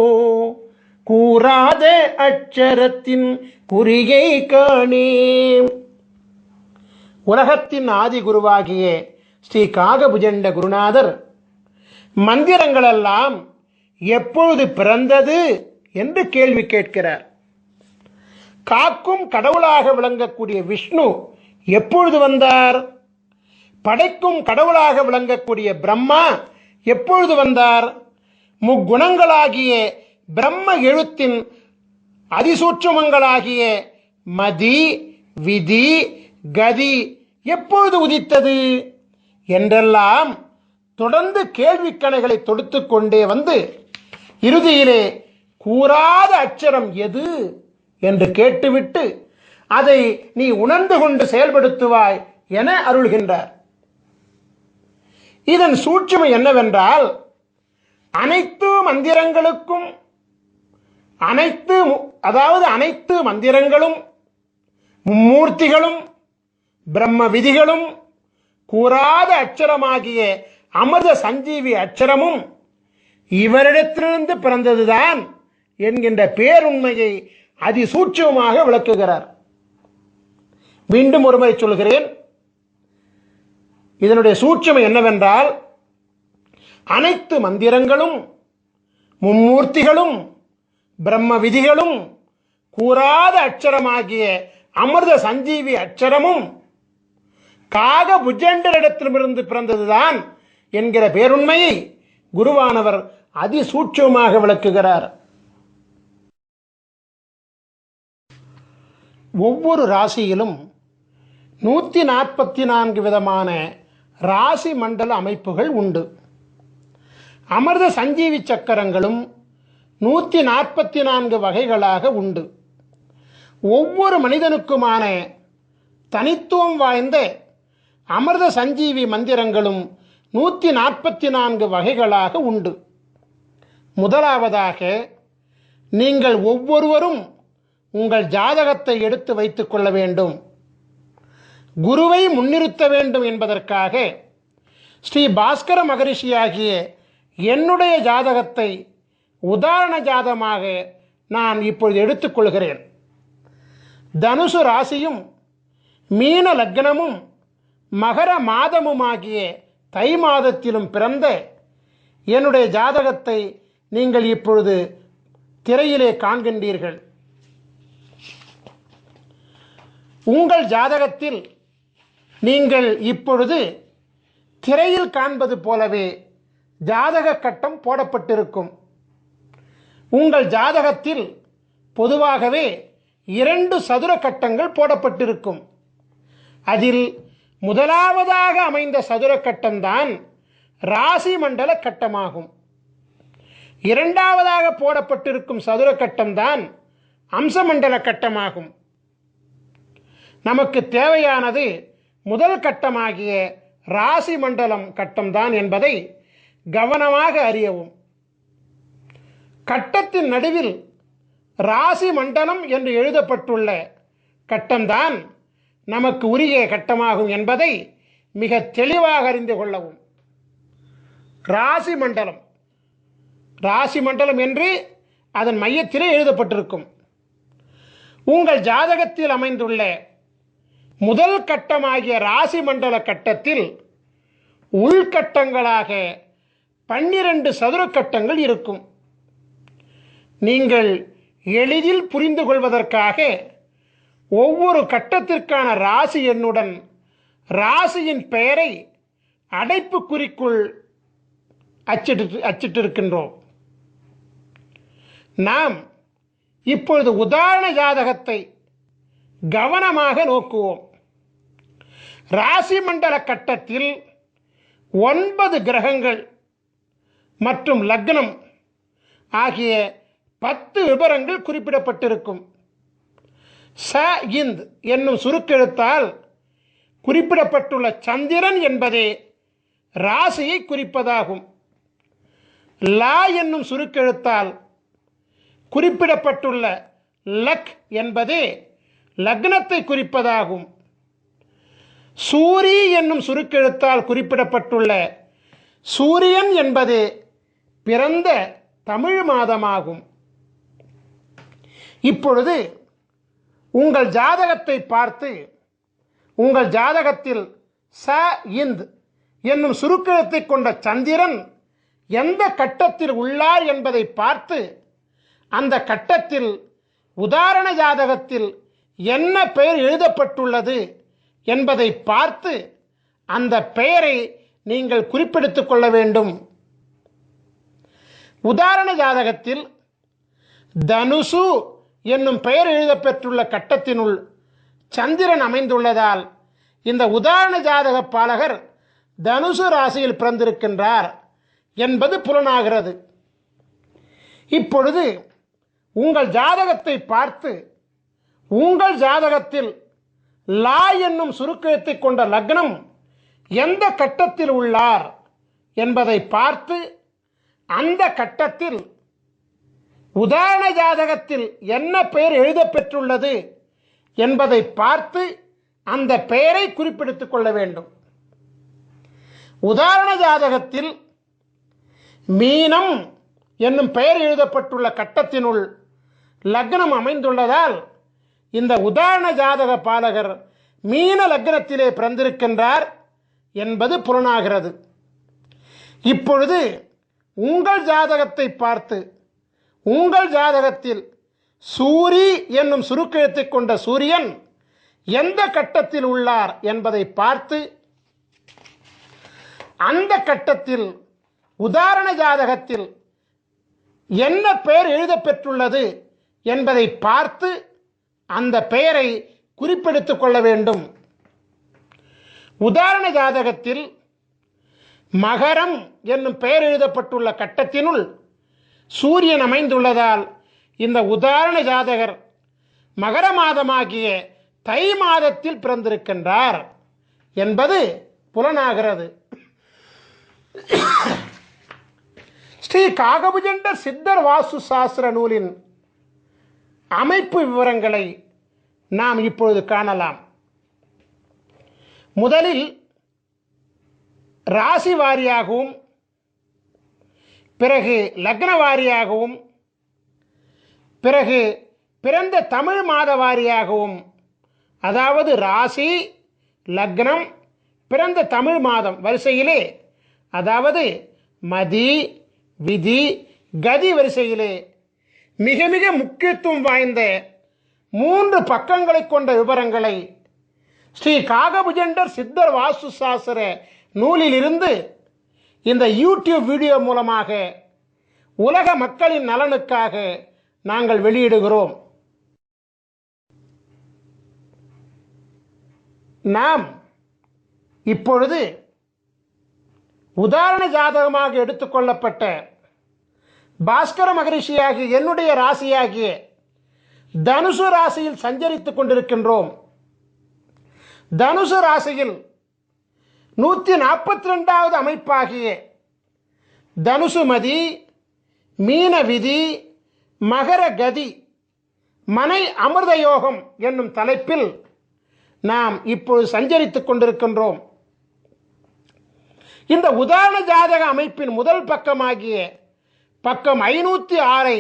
கூறாத அட்சரத்தின் குறியை காணே. உலகத்தின் ஆதி குருவாகிய ஸ்ரீ காகபுஜண்ட குருநாதர் மந்திரங்களெல்லாம் எப்பொழுது பிறந்தது என்று கேள்வி கேட்கிறார். காக்கும் கடவுளாக விளங்கக்கூடிய விஷ்ணு எப்பொழுது வந்தார்? படைக்கும் கடவுளாக விளங்கக்கூடிய பிரம்மா எப்பொழுது வந்தார்? முக்குணங்களாகிய பிரம்ம எழுத்தின் அதிசூட்சுமங்களாகிய மதி விதி கதி எப்பொழுது உதித்தது என்றெல்லாம் தொடர்ந்து கேள்விக்கணைகளை தொடுத்து கொண்டே வந்து இறுதியிலே கூறாத அட்சரம் எது என்று கேட்டுவிட்டு அதை நீ உணர்ந்து கொண்டு செயல்படுத்துவாய் என அருள்கின்றார். இதன் சூட்சுமை என்னவென்றால், அனைத்து மந்திரங்களுக்கும் அனைத்து மந்திரங்களும் மும்மூர்த்திகளும் பிரம்ம விதிகளும் கூறாத அட்சரமாகிய அமிர்த சஞ்சீவி அட்சரமும் இவரிடத்திலிருந்து பிறந்ததுதான் என்கின்ற பேருண்மையை அதிசூட்சமாக விளக்குகிறார். மீண்டும் ஒருமுறை சொல்கிறேன். இதனுடைய சூட்சுமை என்னவென்றால், அனைத்து மந்திரங்களும் மும்மூர்த்திகளும் பிரம்ம விதிகளும் கூறாத அட்சரமாகிய அமிர்த சஞ்சீவி அட்சரமும் காகபுஜண்டரிடத்திலிருந்து பிறந்ததுதான் என்கிற பேருண்மையை குருவானவர் அதிசூட்சமாக விளக்குகிறார். ஒவ்வொரு ராசியிலும் 144 விதமான ராசி மண்டல அமைப்புகள் உண்டு. அமிர்த சஞ்சீவி சக்கரங்களும் 144 வகைகளாக உண்டு. ஒவ்வொரு மனிதனுக்குமான தனித்துவம் வாய்ந்த அமிர்த சஞ்சீவி மந்திரங்களும் 144 வகைகளாக உண்டு. முதலாவதாக, நீங்கள் ஒவ்வொருவரும் உங்கள் ஜாதகத்தை எடுத்து வைத்துக் கொள்ள வேண்டும். குருவை முன்னிறுத்த வேண்டும் என்பதற்காக ஸ்ரீ பாஸ்கர மகரிஷியாகிய என்னுடைய ஜாதகத்தை உதாரண ஜாதகமாக நான் இப்பொழுது எடுத்துக்கொள்கிறேன். தனுசு ராசியும் மீன லக்னமும் மகர மாதமுமாகிய தை மாதத்திலும் பிறந்த என்னுடைய ஜாதகத்தை நீங்கள் இப்பொழுது திரையிலே காண்கின்றீர்கள். உங்கள் ஜாதகத்தில் நீங்கள் இப்பொழுது திரையில் காண்பது போலவே ஜாதக கட்டம் போடப்பட்டிருக்கும். உங்கள் ஜாதகத்தில் பொதுவாகவே 2 சதுர கட்டங்கள் போடப்பட்டிருக்கும். அதில் முதலாவதாக அமைந்த சதுர கட்டம்தான் ராசி மண்டல கட்டமாகும். இரண்டாவதாக போடப்பட்டிருக்கும் சதுர கட்டம்தான் அம்சமண்டல கட்டமாகும். நமக்கு தேவையானது முதல் கட்டமாகிய ராசி மண்டலம் கட்டம்தான் என்பதை கவனமாக அறியவும். கட்டத்தின் நடுவில் ராசி மண்டலம் என்று எழுதப்பட்டுள்ள கட்டம்தான் நமக்கு உரிய கட்டமாகும் என்பதை மிக தெளிவாக அறிந்து கொள்ளவும். ராசி மண்டலம் என்று அதன் மையத்திலே எழுதப்பட்டிருக்கும். உங்கள் ஜாதகத்தில் அமைந்துள்ள முதல் கட்டமாகிய ராசி மண்டல கட்டத்தில் உள்கட்டங்களாக 12 சதுர கட்டங்கள் இருக்கும். நீங்கள் எளிதில் புரிந்து கொள்வதற்காக ஒவ்வொரு கட்டத்திற்கான ராசி எண்ணுடன் ராசியின் பெயரை அடைப்புக்குறிக்குள் அச்சிட்டிருக்கின்றோம். நாம் இப்பொழுது உதாரண ஜாதகத்தை கவனமாக நோக்குவோம். ராசி மண்டல கட்டத்தில் 9 கிரகங்கள் மற்றும் லக்னம் ஆகிய 10 விபரங்கள் குறிப்பிடப்பட்டிருக்கும். ச இந்த் என்னும் சுருக்கெழுத்தால் குறிப்பிடப்பட்டுள்ள சந்திரன் என்பதே ராசியை குறிப்பதாகும். லா என்னும் சுருக்கெழுத்தால் குறிப்பிடப்பட்டுள்ள லக் என்பதே லக்னத்தை குறிப்பதாகும். சூரி என்னும் சுருக்கெழுத்தால் குறிப்பிடப்பட்டுள்ள சூரியன் என்பது பிறந்த தமிழ் மாதமாகும். இப்பொழுது உங்கள் ஜாதகத்தை பார்த்து உங்கள் ஜாதகத்தில் ச இந்த் என்னும் சுருக்கெழுத்தை கொண்ட சந்திரன் எந்த கட்டத்தில் உள்ளார் என்பதை பார்த்து அந்த கட்டத்தில் உதாரண ஜாதகத்தில் என்ன பெயர் எழுதப்பட்டுள்ளது என்பதை பார்த்து அந்த பெயரை நீங்கள் குறிப்பெடுத்துக் கொள்ள வேண்டும். உதாரண ஜாதகத்தில் தனுசு என்னும் பெயர் எழுதப்பெற்றுள்ள கட்டத்தினுள் சந்திரன் அமைந்துள்ளதால் இந்த உதாரண ஜாதக பாலகர் தனுசு ராசியில் பிறந்திருக்கின்றார் என்பது புலனாகிறது. இப்பொழுது உங்கள் ஜாதகத்தை பார்த்து உங்கள் ஜாதகத்தில் லா என்னும் சுருக்கெழுத்தை கொண்ட லக்னம் எந்த கட்டத்தில் உள்ளார் என்பதை பார்த்து அந்த கட்டத்தில் உதாரண ஜாதகத்தில் என்ன பெயர் எழுதப்பெற்றுள்ளது என்பதை பார்த்து அந்த பெயரை குறிப்பிடுத்துக் கொள்ள வேண்டும். உதாரண ஜாதகத்தில் மீனம் என்னும் பெயர் எழுதப்பட்டுள்ள கட்டத்தினுள் லக்னம் அமைந்துள்ளதால் இந்த உதாரண ஜாதக பாலகர் மீன லக்னத்திலே பிறந்திருக்கின்றார் என்பது புலனாகிறது. இப்பொழுது உங்கள் ஜாதகத்தை பார்த்து உங்கள் ஜாதகத்தில் சூரி என்னும் சுருக்கெழுத்தை கொண்ட சூரியன் எந்த கட்டத்தில் உள்ளார் என்பதை பார்த்து அந்த கட்டத்தில் உதாரண ஜாதகத்தில் என்ன பெயர் எழுதப்பெற்றுள்ளது என்பதை பார்த்து அந்த பெயரை குறிப்பெடுத்துக் கொள்ள வேண்டும். உதாரண ஜாதகத்தில் மகரம் என்னும் பெயர் எழுதப்பட்டுள்ள கட்டத்தினுள் சூரியன் அமைந்துள்ளதால் இந்த உதாரண ஜாதகர் மகர மாதமாகிய தை மாதத்தில் பிறந்திருக்கின்றார் என்பது புலனாகிறது. ஸ்ரீ காகபுஜண்டர் சித்தர் வாஸ்து சாஸ்திர நூலின் அமைப்பு விவரங்களை நாம் இப்பொழுது காணலாம். முதலில் ராசி வாரியாகவும் பிறகு லக்ன வாரியாகவும் பிறகு பிறந்த தமிழ் மாத வாரியாகவும், அதாவது ராசி லக்னம் பிறந்த தமிழ் மாதம் வரிசையிலே, அதாவது மதி விதி கதி வரிசையிலே மிக மிக முக்கியத்துவம் வாய்ந்த 3 பக்கங்களை கொண்ட விவரங்களை ஸ்ரீ காகபுஜண்டர் சித்தர் வாஸ்து சாஸ்திர நூலிலிருந்து இந்த யூடியூப் வீடியோ மூலமாக உலக மக்களின் நலனுக்காக நாங்கள் வெளியிடுகிறோம். நாம் இப்பொழுது உதாரண ஜாதகமாக எடுத்துக்கொள்ளப்பட்ட பாஸ்கர மகரிஷியாகிய என்னுடைய ராசியாகிய தனுசு ராசியில் சஞ்சரித்துக் கொண்டிருக்கின்றோம். தனுசு ராசியில் 142வது அமைப்பாகிய தனுசுமதி மீன விதி மகர கதி மனை அமிர்த யோகம் என்னும் தலைப்பில் நாம் இப்பொழுது சஞ்சரித்துக் கொண்டிருக்கின்றோம். இந்த உதாரண ஜாதக அமைப்பின் முதல் பக்கமாகிய பக்கம் 506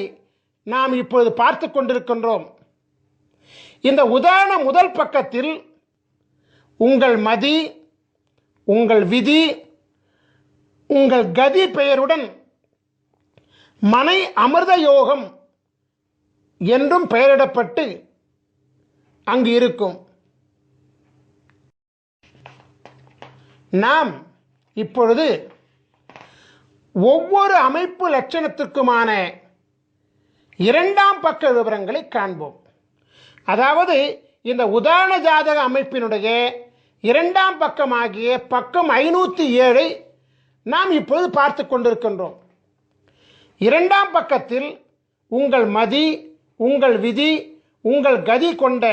நாம் இப்பொழுது பார்த்து கொண்டிருக்கின்றோம். இந்த உதாரண முதல் பக்கத்தில் உங்கள் மதி உங்கள் விதி உங்கள் கதி பெயருடன் மனை அமிர்த யோகம் என்றும் பெயரிடப்பட்டு அங்கு இருக்கும். நாம் இப்பொழுது ஒவ்வொரு அமைப்பு லட்சணத்திற்குமான 2ஆம் பக்க விவரங்களை காண்போம். அதாவது இந்த உதாரண ஜாதக அமைப்பினுடைய 2ஆம் பக்கமாகிய பக்கம் 507 நாம் இப்பொழுது பார்த்து கொண்டிருக்கின்றோம். 2ஆம் பக்கத்தில் உங்கள் மதி உங்கள் விதி உங்கள் கதி கொண்ட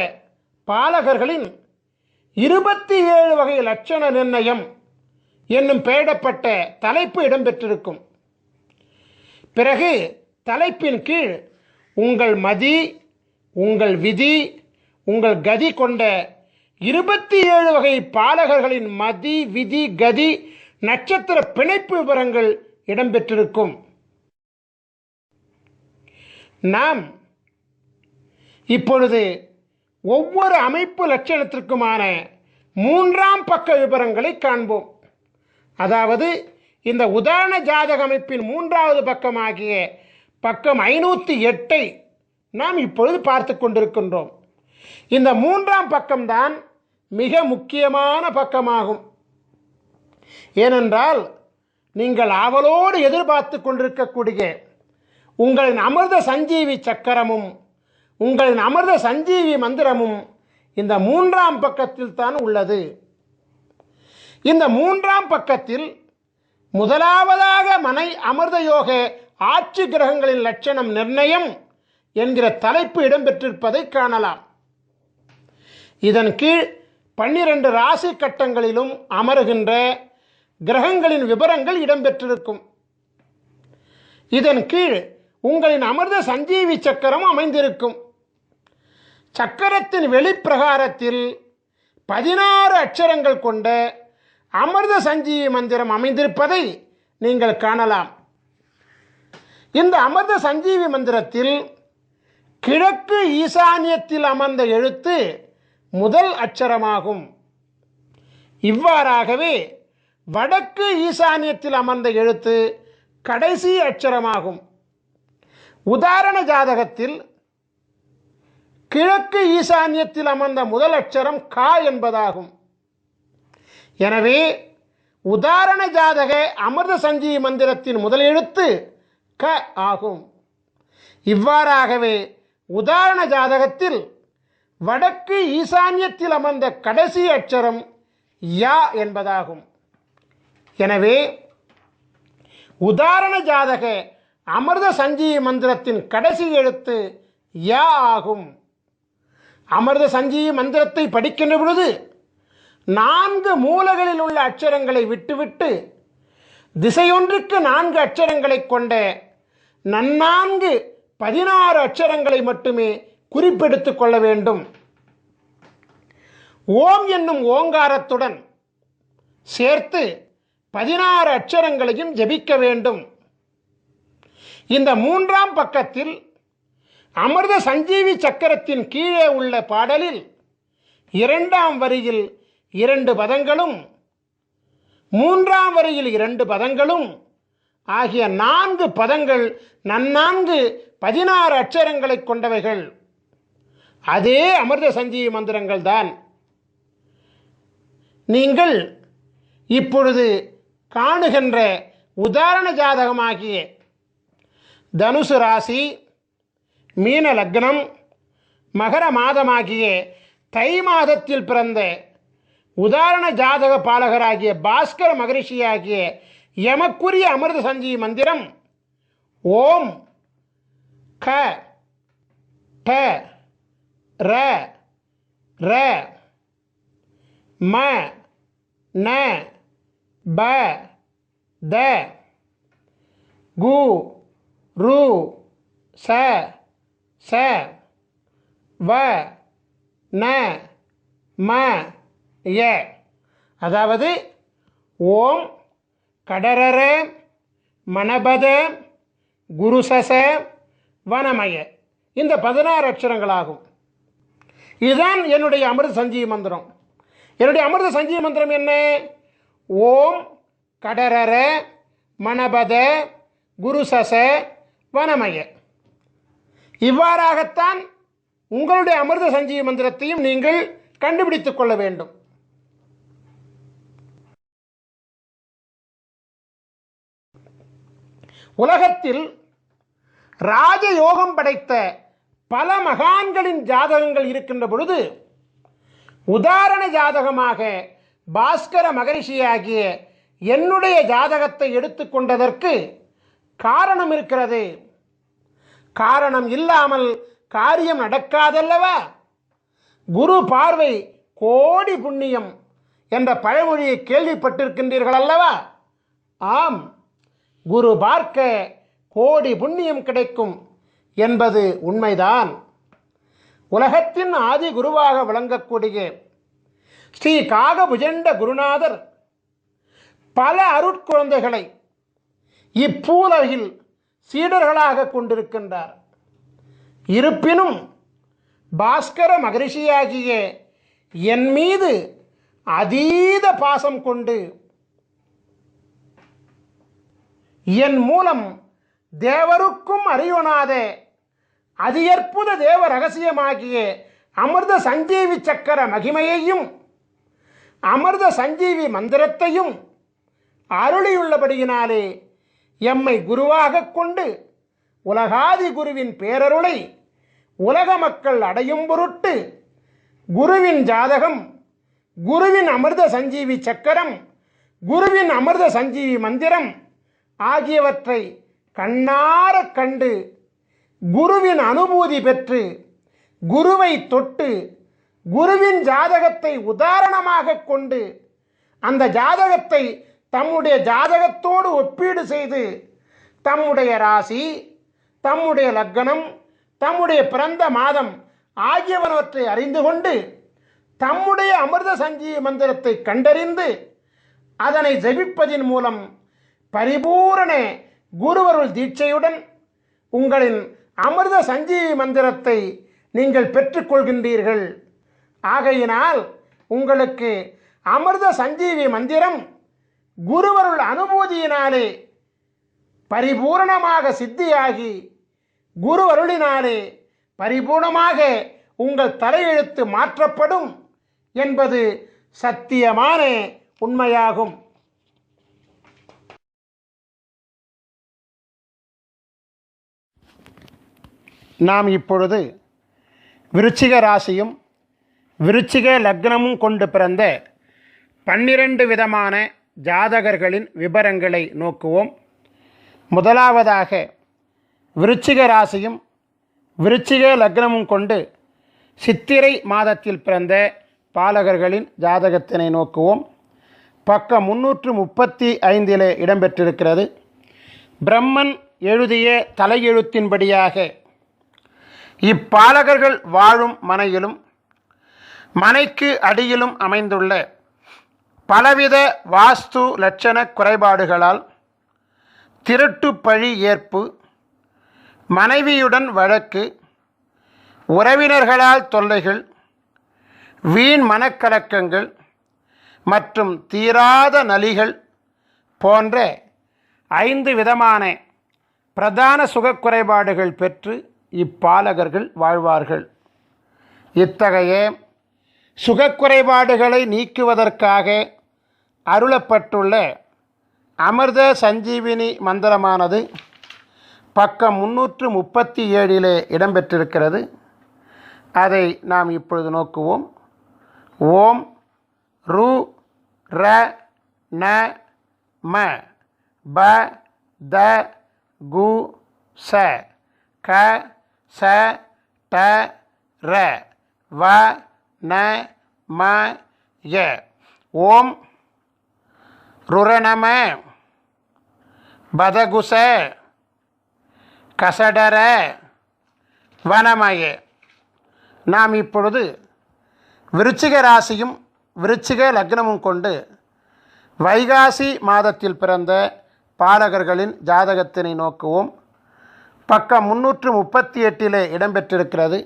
பாலகர்களின் 27 வகை லட்சண நிர்ணயம் என்னும் பெயரிடப்பட்ட தலைப்பு இடம்பெற்றிருக்கும். பிறகு தலைப்பின் கீழ் உங்கள் மதி உங்கள் விதி உங்கள் கதி கொண்ட 27 வகை பாலகர்களின் மதி விதி கதி நட்சத்திர பிணைப்பு விவரங்கள் இடம்பெற்றிருக்கும். நாம் இப்பொழுது ஒவ்வொரு அமைப்பு லட்சணத்திற்குமான 3ஆம் பக்க விவரங்களை காண்போம். அதாவது இந்த உதாரண ஜாதக அமைப்பின் 3வது பக்கமாகிய பக்கம் 508 நாம் இப்பொழுது பார்த்து கொண்டிருக்கின்றோம். இந்த 3ஆம் பக்கம்தான் மிக முக்கியமான பக்கமாகும். ஏனென்றால் நீங்கள் ஆவலோடு எதிர்பார்த்து கொண்டிருக்கக்கூடிய உங்களின் அமிர்த சஞ்சீவி சக்கரமும் உங்களின் அமிர்த சஞ்சீவி மந்திரமும் இந்த 3ஆம் பக்கத்தில் தான் உள்ளது. இந்த 3ஆம் பக்கத்தில் முதலாவதாக மனை அமிர்த யோக ஆட்சி கிரகங்களின் லட்சணம் நிர்ணயம் என்கிற தலைப்பு இடம்பெற்றிருப்பதை காணலாம். இதன் கீழ் 12 ராசி கட்டங்களிலும் அமருகின்ற கிரகங்களின் விவரங்கள் இடம்பெற்றிருக்கும். இதன் கீழ் உங்களின் அமிர்த சஞ்சீவி சக்கரம் அமைந்திருக்கும். சக்கரத்தின் வெளிப்பிரகாரத்தில் 16 அட்சரங்கள் கொண்ட அமிர்த சஞ்சீவி மந்திரம் அமைந்திருப்பதை நீங்கள் காணலாம். இந்த அமிர்த சஞ்சீவி மந்திரத்தில் கிழக்கு ஈசானியத்தில் அமர்ந்த எழுத்து முதல் அட்சரமாகும். இவ்வாறாகவே வடக்கு ஈசானியத்தில் அமர்ந்த எழுத்து கடைசி அட்சரமாகும். உதாரண ஜாதகத்தில் கிழக்கு ஈசானியத்தில் அமர்ந்த முதல் அட்சரம் க என்பதாகும். எனவே உதாரண ஜாதக அமிர்த சஞ்சீவி மந்திரத்தின் முதல் எழுத்து க ஆகும். இவ்வாறாகவே உதாரண ஜாதகத்தில் வடக்கு ஈசான்யத்தில் அமர்ந்த கடைசி அட்சரம் யா என்பதாகும். எனவே உதாரண ஜாதக அமிர்த சஞ்சீவி மந்திரத்தின் கடைசி எழுத்து யா ஆகும். அமிர்த சஞ்சீவி மந்திரத்தை படிக்கின்ற பொழுது 4 மூலைகளில் உள்ள அட்சரங்களை விட்டுவிட்டு திசையொன்றுக்கு 4 அட்சரங்களை கொண்ட நன்னான்கு 16 அட்சரங்களை மட்டுமே குறிப்பெடுத்துக் கொள்ள வேண்டும். ஓம் என்னும் ஓங்காரத்துடன் சேர்த்து 16 அட்சரங்களையும் ஜபிக்க வேண்டும். இந்த 3ஆம் பக்கத்தில் அமிர்த சஞ்சீவி சக்கரத்தின் கீழே உள்ள பாடலில் 2ஆம் வரியில் 2 பதங்களும் 3ஆம் வரியில் 2 பதங்களும் ஆகிய 4 பதங்கள் நன்னான்கு 16 அட்சரங்களை கொண்டவைகள். அதே அமிர்த சஞ்சீவி மந்திரங்கள் தான். நீங்கள் இப்பொழுது காணுகின்ற உதாரண ஜாதகமாகிய தனுசு ராசி, மீன லக்னம், மகர மாதமாகிய தை மாதத்தில் பிறந்த உதாரண ஜாதக பாலகராகிய பாஸ்கர மகரிஷியாகிய எமக்குரிய அமிர்த சஞ்சீவி மந்திரம் ஓம் க ட ர ர ம ந ப த கு ரு ச ச வ ந ம ய, அதாவது ஓம் கடரர மணபத குருசச வனமய, இந்த 16 அட்சரங்களாகும். இதுதான் என்னுடைய அமிர்த சஞ்சீவி மந்திரம். என்னுடைய அமிர்த சஞ்சீவி மந்திரம் என்ன? ஓம் கடரர மணபத குருசச வனமய. இவ்வாறாகத்தான் உங்களுடைய அமிர்த சஞ்சீவி மந்திரத்தையும் நீங்கள் கண்டுபிடித்துக் கொள்ள வேண்டும். உலகத்தில் ராஜயோகம் படைத்த பல மகான்களின் ஜாதகங்கள் இருக்கின்ற பொழுது உதாரண ஜாதகமாக பாஸ்கர மகரிஷியாகிய என்னுடைய ஜாதகத்தை எடுத்துக்கொண்டதற்கு காரணம் இருக்கிறது. காரணம் இல்லாமல் காரியம் நடக்காதல்லவா? குரு பார்வை கோடி புண்ணியம் என்ற பழமொழியை கேள்விப்பட்டிருக்கின்றீர்கள் அல்லவா? ஆம், குரு பார்க்க கோடி புண்ணியம் கிடைக்கும் என்பது உண்மைதான். உலகத்தின் ஆதி குருவாக விளங்கக்கூடிய ஸ்ரீ காகபுஜண்ட குருநாதர் பல அருட்குழந்தைகளை இப்பூலகில் சீடர்களாக கொண்டிருக்கின்றார். இருப்பினும் பாஸ்கர மகரிஷியாகிய என் மீது அதீத பாசம் கொண்டு என் மூலம் தேவருக்கும் அறியொணாத அதியற்புத தேவ ரகசியமாகிய அமிர்த சஞ்சீவி சக்கர மகிமையையும் அமிர்த சஞ்சீவி மந்திரத்தையும் அருளியுள்ளபடியினாலே எம்மை குருவாக கொண்டு உலகாதி குருவின் பேரருளை உலக மக்கள் அடையும் பொருட்டு குருவின் ஜாதகம், குருவின் அமிர்த சஞ்சீவி சக்கரம், குருவின் அமிர்த சஞ்சீவி மந்திரம் ஆகியவற்றை கண்ணார கண்டு குருவின் அனுபூதி பெற்று குருவை தொட்டு குருவின் ஜாதகத்தை உதாரணமாக கொண்டு அந்த ஜாதகத்தை தம்முடைய ஜாதகத்தோடு ஒப்பீடு செய்து தம்முடைய ராசி, தம்முடைய லக்னம், தம்முடைய பிறந்த மாதம் ஆகியவற்றை அறிந்து கொண்டு தம்முடைய அமிர்த சஞ்சீவி மந்திரத்தை கண்டறிந்து அதனை ஜபிப்பதின் மூலம் பரிபூரண குருவருள் தீட்சையுடன் உங்களின் அமிர்த சஞ்சீவி மந்திரத்தை நீங்கள் பெற்றுக்கொள்கின்றீர்கள். ஆகையினால் உங்களுக்கு அமிர்த சஞ்சீவி மந்திரம் குருவருள் அனுபூதியினாலே பரிபூரணமாக சித்தியாகி குருவருளினாலே பரிபூர்ணமாக உங்கள் தலையெழுத்து மாற்றப்படும் என்பது சத்தியமான உண்மையாகும். நாம் இப்பொழுது விருச்சிக ராசியும் விருச்சிக லக்னமும் கொண்டு பிறந்த 12 விதமான ஜாதகர்களின் விபரங்களை நோக்குவோம். முதலாவதாக விருச்சிக ராசியும் விருச்சிக லக்னமும் கொண்டு சித்திரை மாதத்தில் பிறந்த பாலகர்களின் ஜாதகத்தினை நோக்குவோம். பக்கம் 335 இடம்பெற்றிருக்கிறது. பிரம்மன் எழுதிய தலையெழுத்தின்படியாக இப்பாலகர்கள் வாழும் மனையிலும் மனைக்கு அடியிலும் அமைந்துள்ள பலவித வாஸ்து லட்சண குறைபாடுகளால் திருட்டு பழி ஏற்பு, மனைவியுடன் வழக்கு, உறவினர்களால் தொல்லைகள், வீண் மனக்கலக்கங்கள் மற்றும் தீராத நலிகள் போன்ற 5 விதமான பிரதான சுகக்குறைபாடுகள் பெற்று இப்பாலகர்கள் வாழ்வார்கள். இத்தகைய சுகக்குறைபாடுகளை நீக்குவதற்காக அருளப்பட்டுள்ள அமிர்த சஞ்சீவினி மந்திரமானது பக்கம் 337 இடம்பெற்றிருக்கிறது. அதை நாம் இப்பொழுது நோக்குவோம். ஓம் ரு ர ந ம ப த கு ச க ச ட ர வ ந ம ய. ஓம் ருரணம பதகுச கசடர வனமய. நாம் இப்பொழுது விருச்சிக ராசியும் விருச்சிக லக்னமும் கொண்டு வைகாசி மாதத்தில் பிறந்த பாலகர்களின் ஜாதகத்தினை நோக்குவோம். பக்கம் 338 இடம்பெற்றிருக்கிறது.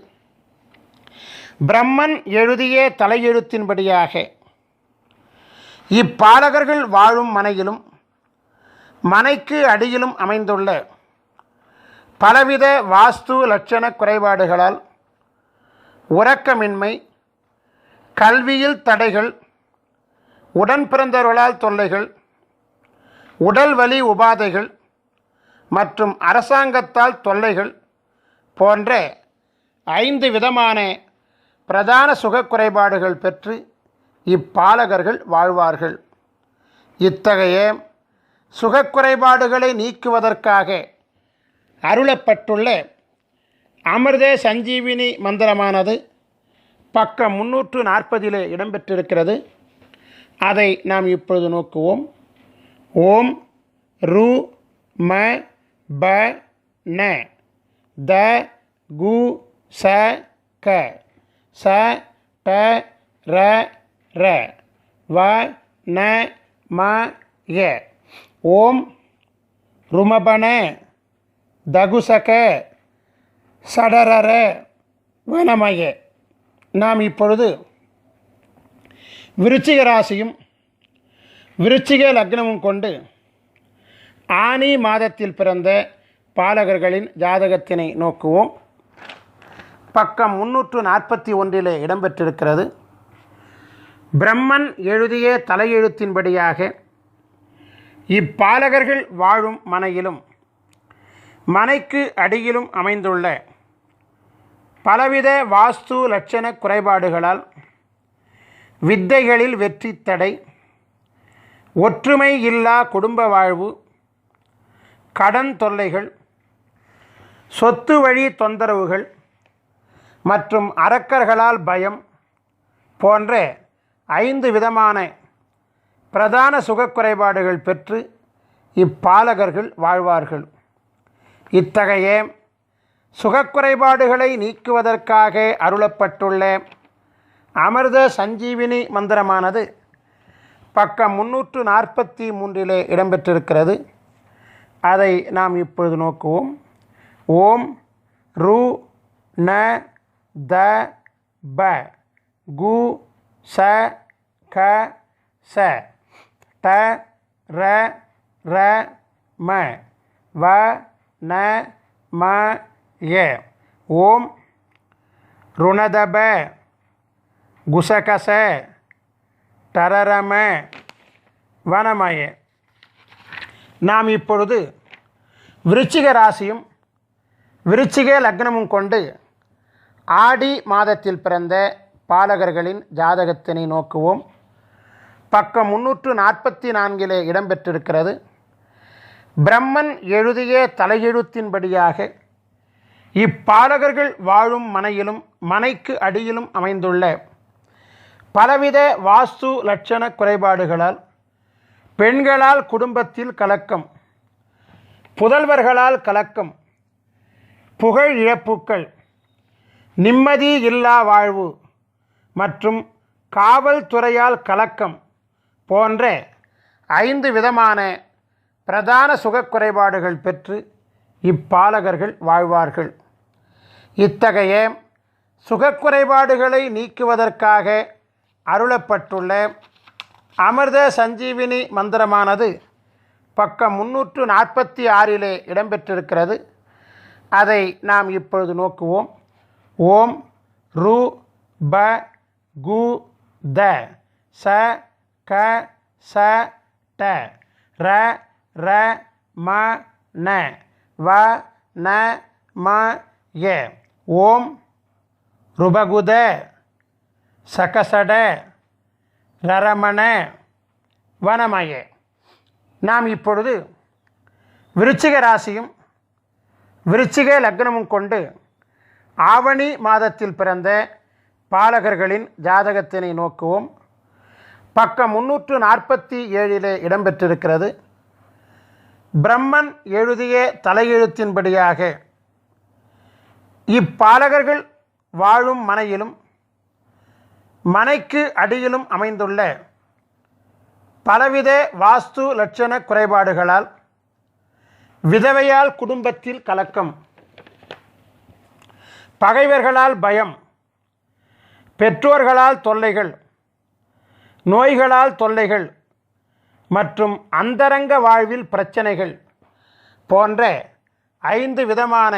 பிரம்மன் எழுதிய தலையெழுத்தின்படியாக இப்பாலகர்கள் வாழும் மனையிலும் மனைக்கு அடியிலும் அமைந்துள்ள பலவித வாஸ்து லட்சண குறைபாடுகளால் உறக்கமின்மை, கல்வியில் தடைகள், உடன் பிறந்தவர்களால் தொல்லைகள், உடல் வலி உபாதைகள் மற்றும் அரசாங்கத்தால் தொல்லைகள் போன்ற 5 விதமான பிரதான சுகக்குறைபாடுகள் பெற்று இப்பாலகர்கள் வாழ்வார்கள். இத்தகைய சுகக்குறைபாடுகளை நீக்குவதற்காக அருளப்பட்டுள்ள அமிர்த சஞ்சீவினி மந்திரமானது பக்கம் 340 இடம்பெற்றிருக்கிறது. அதை நாம் இப்பொழுது நோக்குவோம். ஓம் ரு ம ப ந த கு ச க ச ட ர ர வ ந ம ய. ஓம் ருமபன தகுசக சடரர வனமய. நாம் இப்பொழுது விருச்சிக ராசியும் விருச்சிக லக்னமும் கொண்டு ஆனி மாதத்தில் பிறந்த பாலகர்களின் ஜாதகத்தினை நோக்குவோம். பக்கம் 341 இடம்பெற்றிருக்கிறது. பிரம்மன் எழுதிய தலையெழுத்தின்படியாக இப்பாலகர்கள் வாழும் மனையிலும் மனைக்கு அடியிலும் அமைந்துள்ள பலவித வாஸ்து லட்சண குறைபாடுகளால் வித்தைகளில் வெற்றி தடை, ஒற்றுமை இல்லா குடும்ப வாழ்வு, கடன் தொல்லைகள், சொத்து வழி தொந்தரவுகள் மற்றும் அரக்கர்களால் பயம் போன்ற 5 விதமான பிரதான சுகக்குறைபாடுகள் பெற்று இப்பாலகர்கள் வாழ்வார்கள். இத்தகைய சுகக்குறைபாடுகளை நீக்குவதற்காக அருளப்பட்டுள்ள அமிர்த சஞ்சீவினி மந்திரமானது பக்கம் 343 இடம்பெற்றிருக்கிறது. அதை நாம் இப்பொழுது நோக்குவோம். ஓம் ரு ந த ப கு ச க ச ட ர ர ம வ ந ம ய. ஓம் ருணதப குசகச டரரம வனமய. நாம் இப்பொழுது விருச்சிக ராசியும் விருச்சிக லக்னமும் கொண்டு ஆடி மாதத்தில் பிறந்த பாலகர்களின் ஜாதகத்தினை நோக்குவோம். பக்கம் 344 இடம்பெற்றிருக்கிறது. பிரம்மன் எழுதிய தலையெழுத்தின்படியாக இப்பாலகர்கள் வாழும் மனையிலும் மனைக்கு அடியிலும் அமைந்துள்ள பலவித வாஸ்து லட்சண குறைபாடுகளால் பெண்களால் குடும்பத்தில் கலக்கம், புதல்வர்களால் கலக்கம், புகழ் இழப்புக்கள், நிம்மதி இல்லா வாழ்வு மற்றும் காவல்துறையால் கலக்கம் போன்ற 5 விதமான பிரதான சுகக்குறைபாடுகள் பெற்று இப்பாலகர்கள் வாழ்வார்கள். இத்தகைய சுகக்குறைபாடுகளை நீக்குவதற்காக அருளப்பட்டுள்ள அமிர்த சஞ்சீவினி மந்திரமானது பக்கம் 346 இடம்பெற்றிருக்கிறது. அதை நாம் இப்பொழுது நோக்குவோம். ஓம் ரு ப கு த ச க ச ட ர ர ம ந வ ந ம ய. ஓம் ருபகுத சகசட ரரமண வனமய. நாம் இப்பொழுது விருச்சிக ராசியும் விருச்சிக லக்னமும் கொண்டு ஆவணி மாதத்தில் பிறந்த பாலகர்களின் ஜாதகத்தினை நோக்குவோம். பக்கம் 347 இடம்பெற்றிருக்கிறது. பிரம்மன் எழுதிய தலையெழுத்தின்படியாக இப்பாலகர்கள் வாழும் மனையிலும் மனைக்கு அடியிலும் அமைந்துள்ள பலவித வாஸ்து லட்சண குறைபாடுகளால் விதவையால் குடும்பத்தில் கலக்கம், பகைவர்களால் பயம், பெற்றோர்களால் தொல்லைகள், நோய்களால் தொல்லைகள் மற்றும் அந்தரங்க வாழ்வில் பிரச்சனைகள் போன்ற 5 விதமான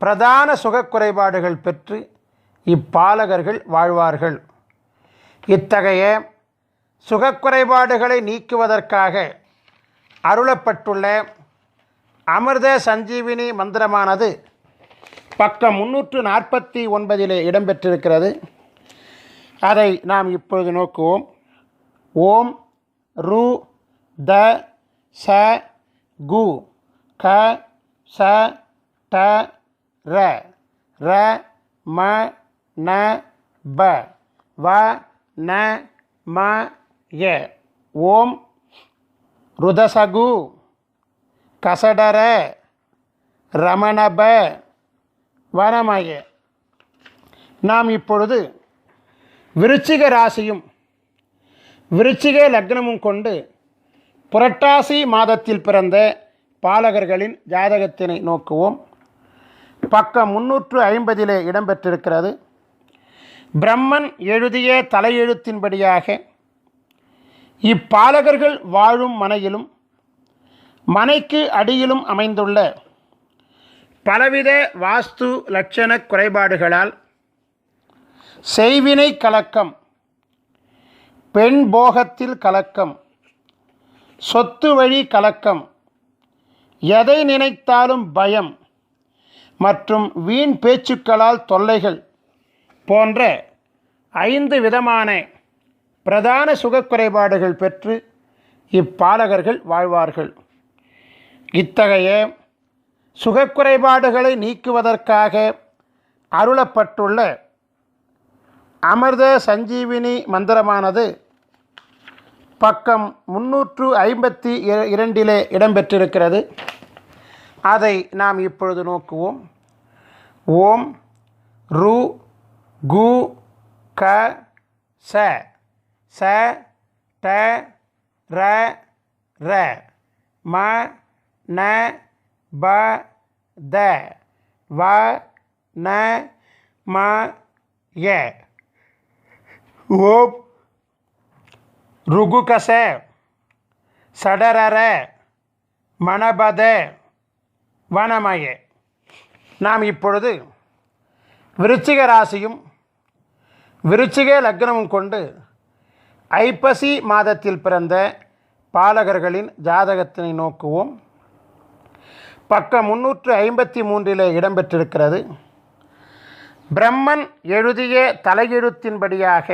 பிரதான சுகக்குறைபாடுகள் பெற்று இப்பாலகர்கள் வாழ்வார்கள். இத்தகைய சுகக்குறைபாடுகளை நீக்குவதற்காக அருளப்பட்டுள்ள அமிர்த சஞ்சீவினி மந்திரமானது பக்கம் 349 இடம்பெற்றிருக்கிறது. அதை நாம் இப்பொழுது நோக்குவோம். ஓம் ரு த ச கு க ச ட ர ர ம ந ப வ ந ம ய. ஓம் ருதசகு கசடர ரமணப வனமய. நாம் இப்பொழுது விருச்சிக ராசியும் விருச்சிக லக்னமும் கொண்டு புரட்டாசி மாதத்தில் பிறந்த பாலகர்களின் ஜாதகத்தினை நோக்குவோம். பக்கம் 350 இடம்பெற்றிருக்கிறது. பிரம்மன் எழுதிய தலையெழுத்தின்படியாக இப்பாலகர்கள் வாழும் மனையிலும் மனைக்கு அடியிலும் அமைந்துள்ள பலவித வாஸ்து லட்சண குறைபாடுகளால் செய்வினை கலக்கம், பெண் போகத்தில் கலக்கம், சொத்து வழி கலக்கம், எதை நினைத்தாலும் பயம் மற்றும் வீண் பேச்சுக்களால் தொல்லைகள் போன்ற 5 விதமான பிரதான சுகக்குறைபாடுகள் பெற்று இப்பாலகர்கள் வாழ்வார்கள். இத்தகைய சுகக்குறைபாடுகளை நீக்குவதற்காக அருளப்பட்டுள்ள அமிர்த சஞ்சீவினி மந்திரமானது பக்கம் 352 இடம்பெற்றிருக்கிறது. அதை நாம் இப்பொழுது நோக்குவோம். ஓம் ரு கு க ச ச ட ர ர ம ந ப த வ ந ம ய. ஓம் ருகுகச சடரர மணபத வனமய. நாம் இப்பொழுது விருச்சிக ராசியும் விருச்சிக லக்னமும் கொண்டு ஐப்பசி மாதத்தில் பிறந்த பாலகர்களின் ஜாதகத்தினை நோக்குவோம். பக்கம் 353 இடம்பெற்றிருக்கிறது. பிரம்மன் எழுதிய தலையெழுத்தின்படியாக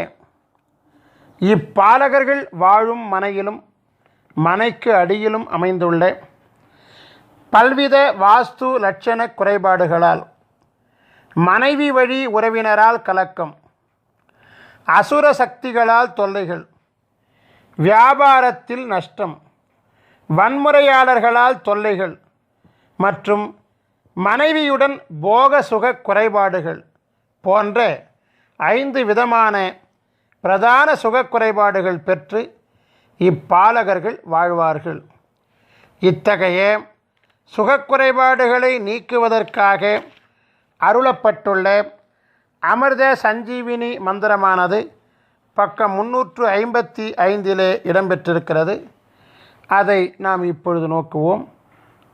இப்பாலகர்கள் வாழும் மனையிலும் மனைக்கு அடியிலும் அமைந்துள்ள பல்வித வாஸ்து லட்சண குறைபாடுகளால், மனைவி வழி உறவினரால் கலக்கம், அசுர சக்திகளால் தொல்லைகள், வியாபாரத்தில் நஷ்டம், வன்முறையாளர்களால் தொல்லைகள் மற்றும் மனைவியுடன் போக சுக குறைபாடுகள் போன்ற 5 விதமான பிரதான சுக குறைபாடுகள் பெற்று இப்பாலகர்கள் வாழ்வார்கள். இத்தகைய சுகக்குறைபாடுகளை நீக்குவதற்காக அருளப்பட்டுள்ள அமிர்த சஞ்சீவினி மந்திரமானது பக்கம் 355 இடம்பெற்றிருக்கிறது. அதை நாம் இப்பொழுது நோக்குவோம்.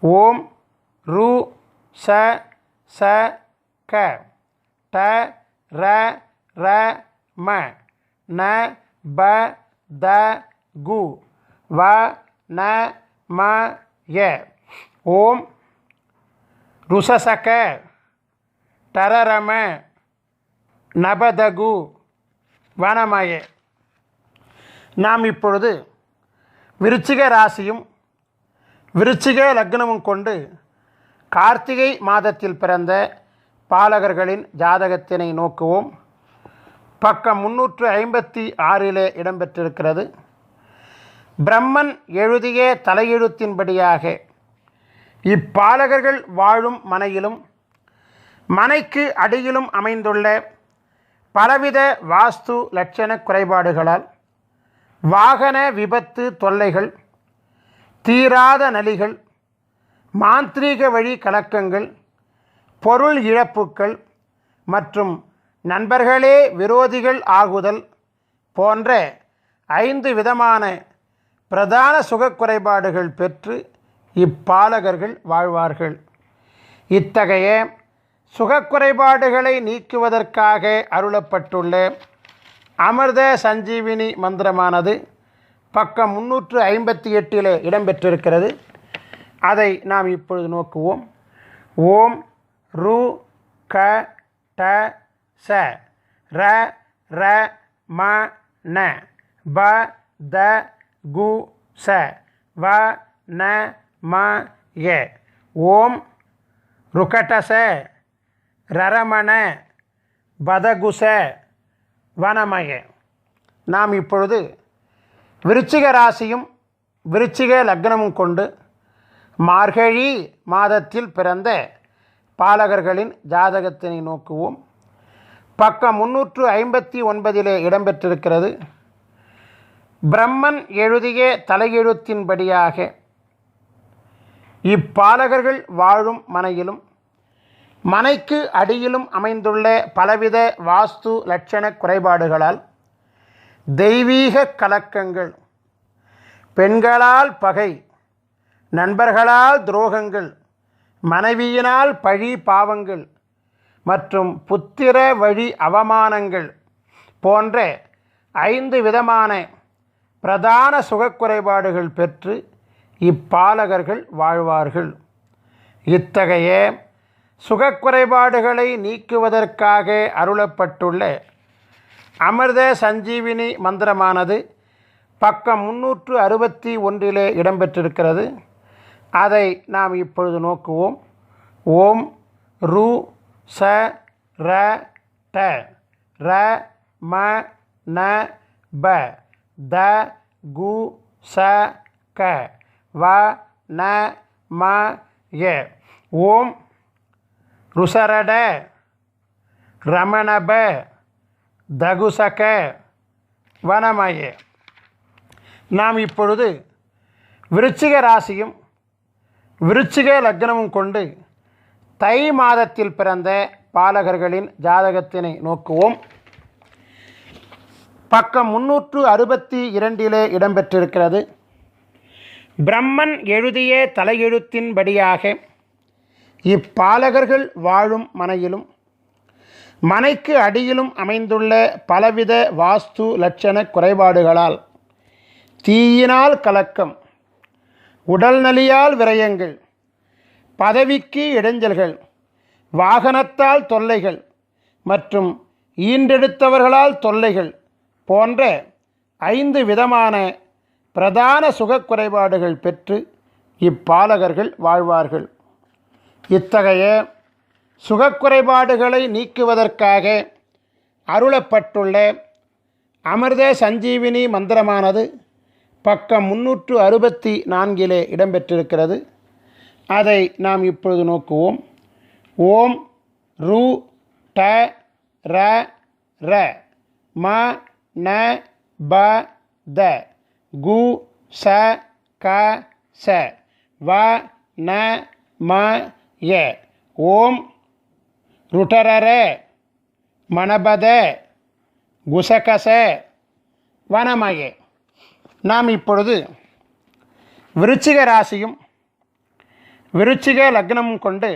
ஓம் ரு ச ச க ட ர ர ம ந ப த கு வ ந ம ய. ஓம் ருசசக டரரம நபதகு வனமய. நாம் இப்பொழுது விருச்சிக ராசியும் விருச்சிக லக்னமும் கொண்டு கார்த்திகை மாதத்தில் பிறந்த பாலகர்களின் ஜாதகத்தினை நோக்குவோம். பக்கம் 356 இடம்பெற்றிருக்கிறது. பிரம்மன் எழுதிய தலையெழுத்தின்படியாக இப்பாலகர்கள் வாழும் மனையிலும் மனைக்கு அடியிலும் அமைந்துள்ள பலவித வாஸ்து லட்சண குறைபாடுகளால் வாகன விபத்து தொல்லைகள், தீராத நலிகள், மாந்திரீக வழி கலக்கங்கள், பொருள் இழப்புக்கள் மற்றும் நண்பர்களே விரோதிகள் ஆகுதல் போன்ற 5 விதமான பிரதான சுகக்குறைபாடுகள் பெற்று இப்பாலகர்கள் வாழ்வார்கள். இத்தகைய சுகக்குறைபாடுகளை நீக்குவதற்காக அருளப்பட்டுள்ள அமிர்த சஞ்சீவினி மந்திரமானது பக்கம் 358 இடம்பெற்றிருக்கிறது. அதை நாம் இப்பொழுது நோக்குவோம். ஓம் ரு க ட ச ர ர ம ந ப த கு ச வ ந ம ய. ஓம் ருகடச ரரமண பதகுச வனமய. நாம் இப்பொழுது விருச்சிக ராசியும் விருச்சிக லக்னமும் கொண்டு மார்கழி மாதத்தில் பிறந்த பாலகர்களின் ஜாதகத்தினை நோக்குவோம். பக்கம் 359 இடம்பெற்றிருக்கிறது. பிரம்மன் எழுதிய தலையெழுத்தின்படியாக இப்பாலகர்கள் வாழும் மனையிலும் மனைக்கு அடியிலும் அமைந்துள்ள பலவித வாஸ்து லட்சண குறைபாடுகளால் தெய்வீக கலக்கங்கள், பெண்களால் பகை, நண்பர்களால் துரோகங்கள், மனைவியினால் பழி பாவங்கள் மற்றும் புத்திர வழி அவமானங்கள் போன்ற 5 விதமான பிரதான சுகக்குறைபாடுகள் பெற்று இப்பாலகர்கள் வாழ்வார்கள். இத்தகைய சுகக்குறைபாடுகளை நீக்குவதற்காக அருளப்பட்டுள்ள அமிர்த சஞ்சீவினி மந்திரமானது பக்கம் 361 இடம்பெற்றிருக்கிறது. அதை நாம் இப்பொழுது நோக்குவோம். ஓம் ரு ச ர ட ர ம ந ப த கு ச க வ ந ம ய. ஓம் ருசரட ரமணப தகுசக வனமய. நாம் இப்பொழுது விருச்சிக ராசியும் விருச்சிக லக்னமும் கொண்டு தை மாதத்தில் பிறந்த பாலகர்களின் ஜாதகத்தினை நோக்குவோம். பக்கம் 362 இடம்பெற்றிருக்கிறது. பிரம்மன் எழுதிய தலையெழுத்தின்படியாக இப்பாலகர்கள் வாழும் மனையிலும் மனைக்கு அடியிலும் அமைந்துள்ள பலவித வாஸ்து லட்சண குறைபாடுகளால் தீயினால் கலக்கம், உடல்நலியால் விரயங்கள், பதவிக்கு இடைஞ்சல்கள், வாகனத்தால் தொல்லைகள் மற்றும் ஈன்றெடுத்தவர்களால் தொல்லைகள் போன்ற 5 விதமான பிரதான சுகக்குறைபாடுகள் பெற்று இப்பாலகர்கள் வாழ்வார்கள். இத்தகைய சுகக்குறைபாடுகளை நீக்குவதற்காக அருளப்பட்டுள்ள அமிர்த சஞ்சீவினி மந்திரமானது பக்கம் 364 இடம்பெற்றிருக்கிறது. அதை நாம் இப்பொழுது நோக்குவோம். ஓம் ரு ட ர ர ம ந ப த கு ச க ச வ ந ம ய. ஓம் ருடரர மணபத குசகச வனமய. நாம் இப்பொழுது விருச்சிக ராசியும் விருச்சிக லக்னமும் கொண்டு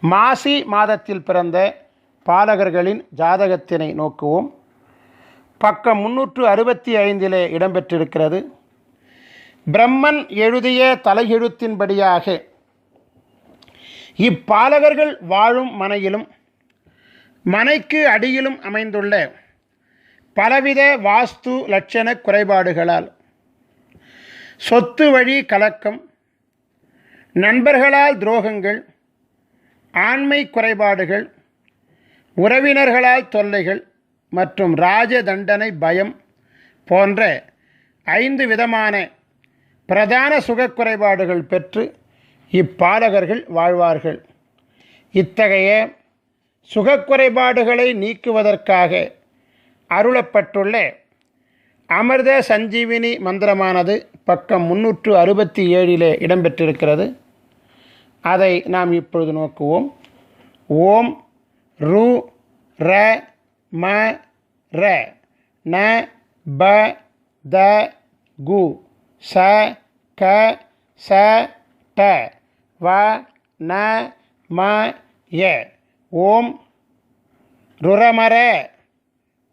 மாசி மாதத்தில் பிறந்த பாலகர்களின் ஜாதகத்தினை நோக்குவோம். பக்கம் 365 இடம்பெற்றிருக்கிறது. பிரம்மன் எழுதிய தலையெழுத்தின்படியாக இப்பாலகர்கள் வாழும் மனையிலும் மனைக்கு அடியிலும் அமைந்துள்ள பலவித வாஸ்து லட்சண குறைபாடுகளால் சொத்து வழி கலக்கம், நண்பர்களால் துரோகங்கள், ஆண்மை குறைபாடுகள், உறவினர்களால் தொல்லைகள் மற்றும் ராஜ தண்டனை பயம் போன்ற 5 விதமான பிரதான சுகக்குறைபாடுகள் பெற்று இப்பாலகர்கள் வாழ்வார்கள். இத்தகைய சுகக்குறைபாடுகளை நீக்குவதற்காக அருளப்பட்டுள்ள அமிர்த சஞ்சீவினி மந்திரமானது பக்கம் 367 இடம்பெற்றிருக்கிறது. அதை நாம் இப்பொழுது நோக்குவோம். ஓம் ரு ர ம ர ந ப த கு ச க ச ட வ ந ம ய. ஓம் ருரமர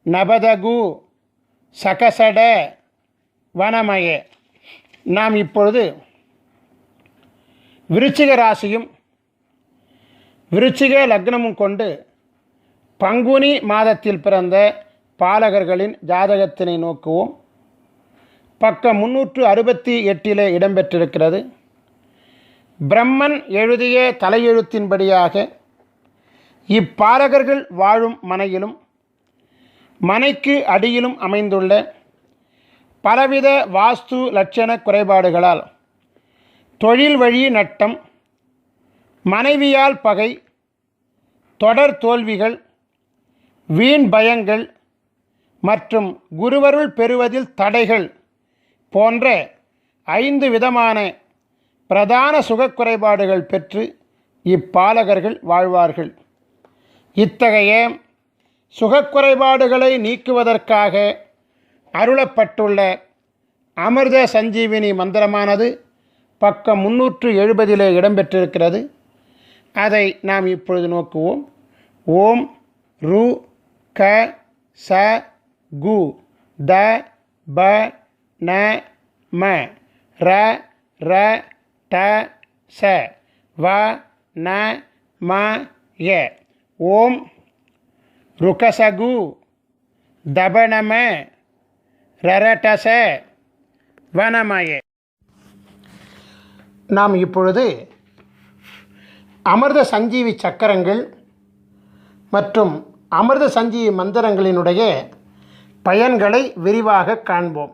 நபதகு சகசட வனமய. நாம் இப்பொழுது விருச்சிக ராசியும் விருச்சிக லக்னமும் கொண்டு பங்குனி மாதத்தில் பிறந்த பாலகர்களின் ஜாதகத்தினை நோக்குவோம். பக்கம் 368 இடம்பெற்றிருக்கிறது. பிரம்மன் எழுதிய தலையெழுத்தின்படியாக இப்பாலகர்கள் வாழும் மனையிலும் மனைக்கு அடியிலும் அமைந்துள்ள பலவித வாஸ்து லட்சண குறைபாடுகளால் தொழில் வழி நட்டம், மனைவியால் பகை, தொடர் தோல்விகள், வீண் பயங்கள் மற்றும் குருவருள் பெறுவதில் தடைகள் போன்ற 5 விதமான பிரதான சுகக்குறைபாடுகள் பெற்று இப்பாலகர்கள் வாழ்வார்கள். இத்தகைய சுகக்குறைபாடுகளை நீக்குவதற்காக அருளப்பட்டுள்ள அமிர்த சஞ்சீவினி மந்திரமானது பக்கம் 370 இடம்பெற்றிருக்கிறது. அதை நாம் இப்பொழுது நோக்குவோம். ஓம் ரு க ச கு த ப ந ம ர ர ட ச வ ந ம ய. ஓம் ருகசகு தபனம ரரடச வனமய. நாம் இப்பொழுது அமிர்த சஞ்சீவி சக்கரங்கள் மற்றும் அமிர்த சஞ்சீவி மந்திரங்களினுடைய பயன்களை விரிவாக காண்போம்.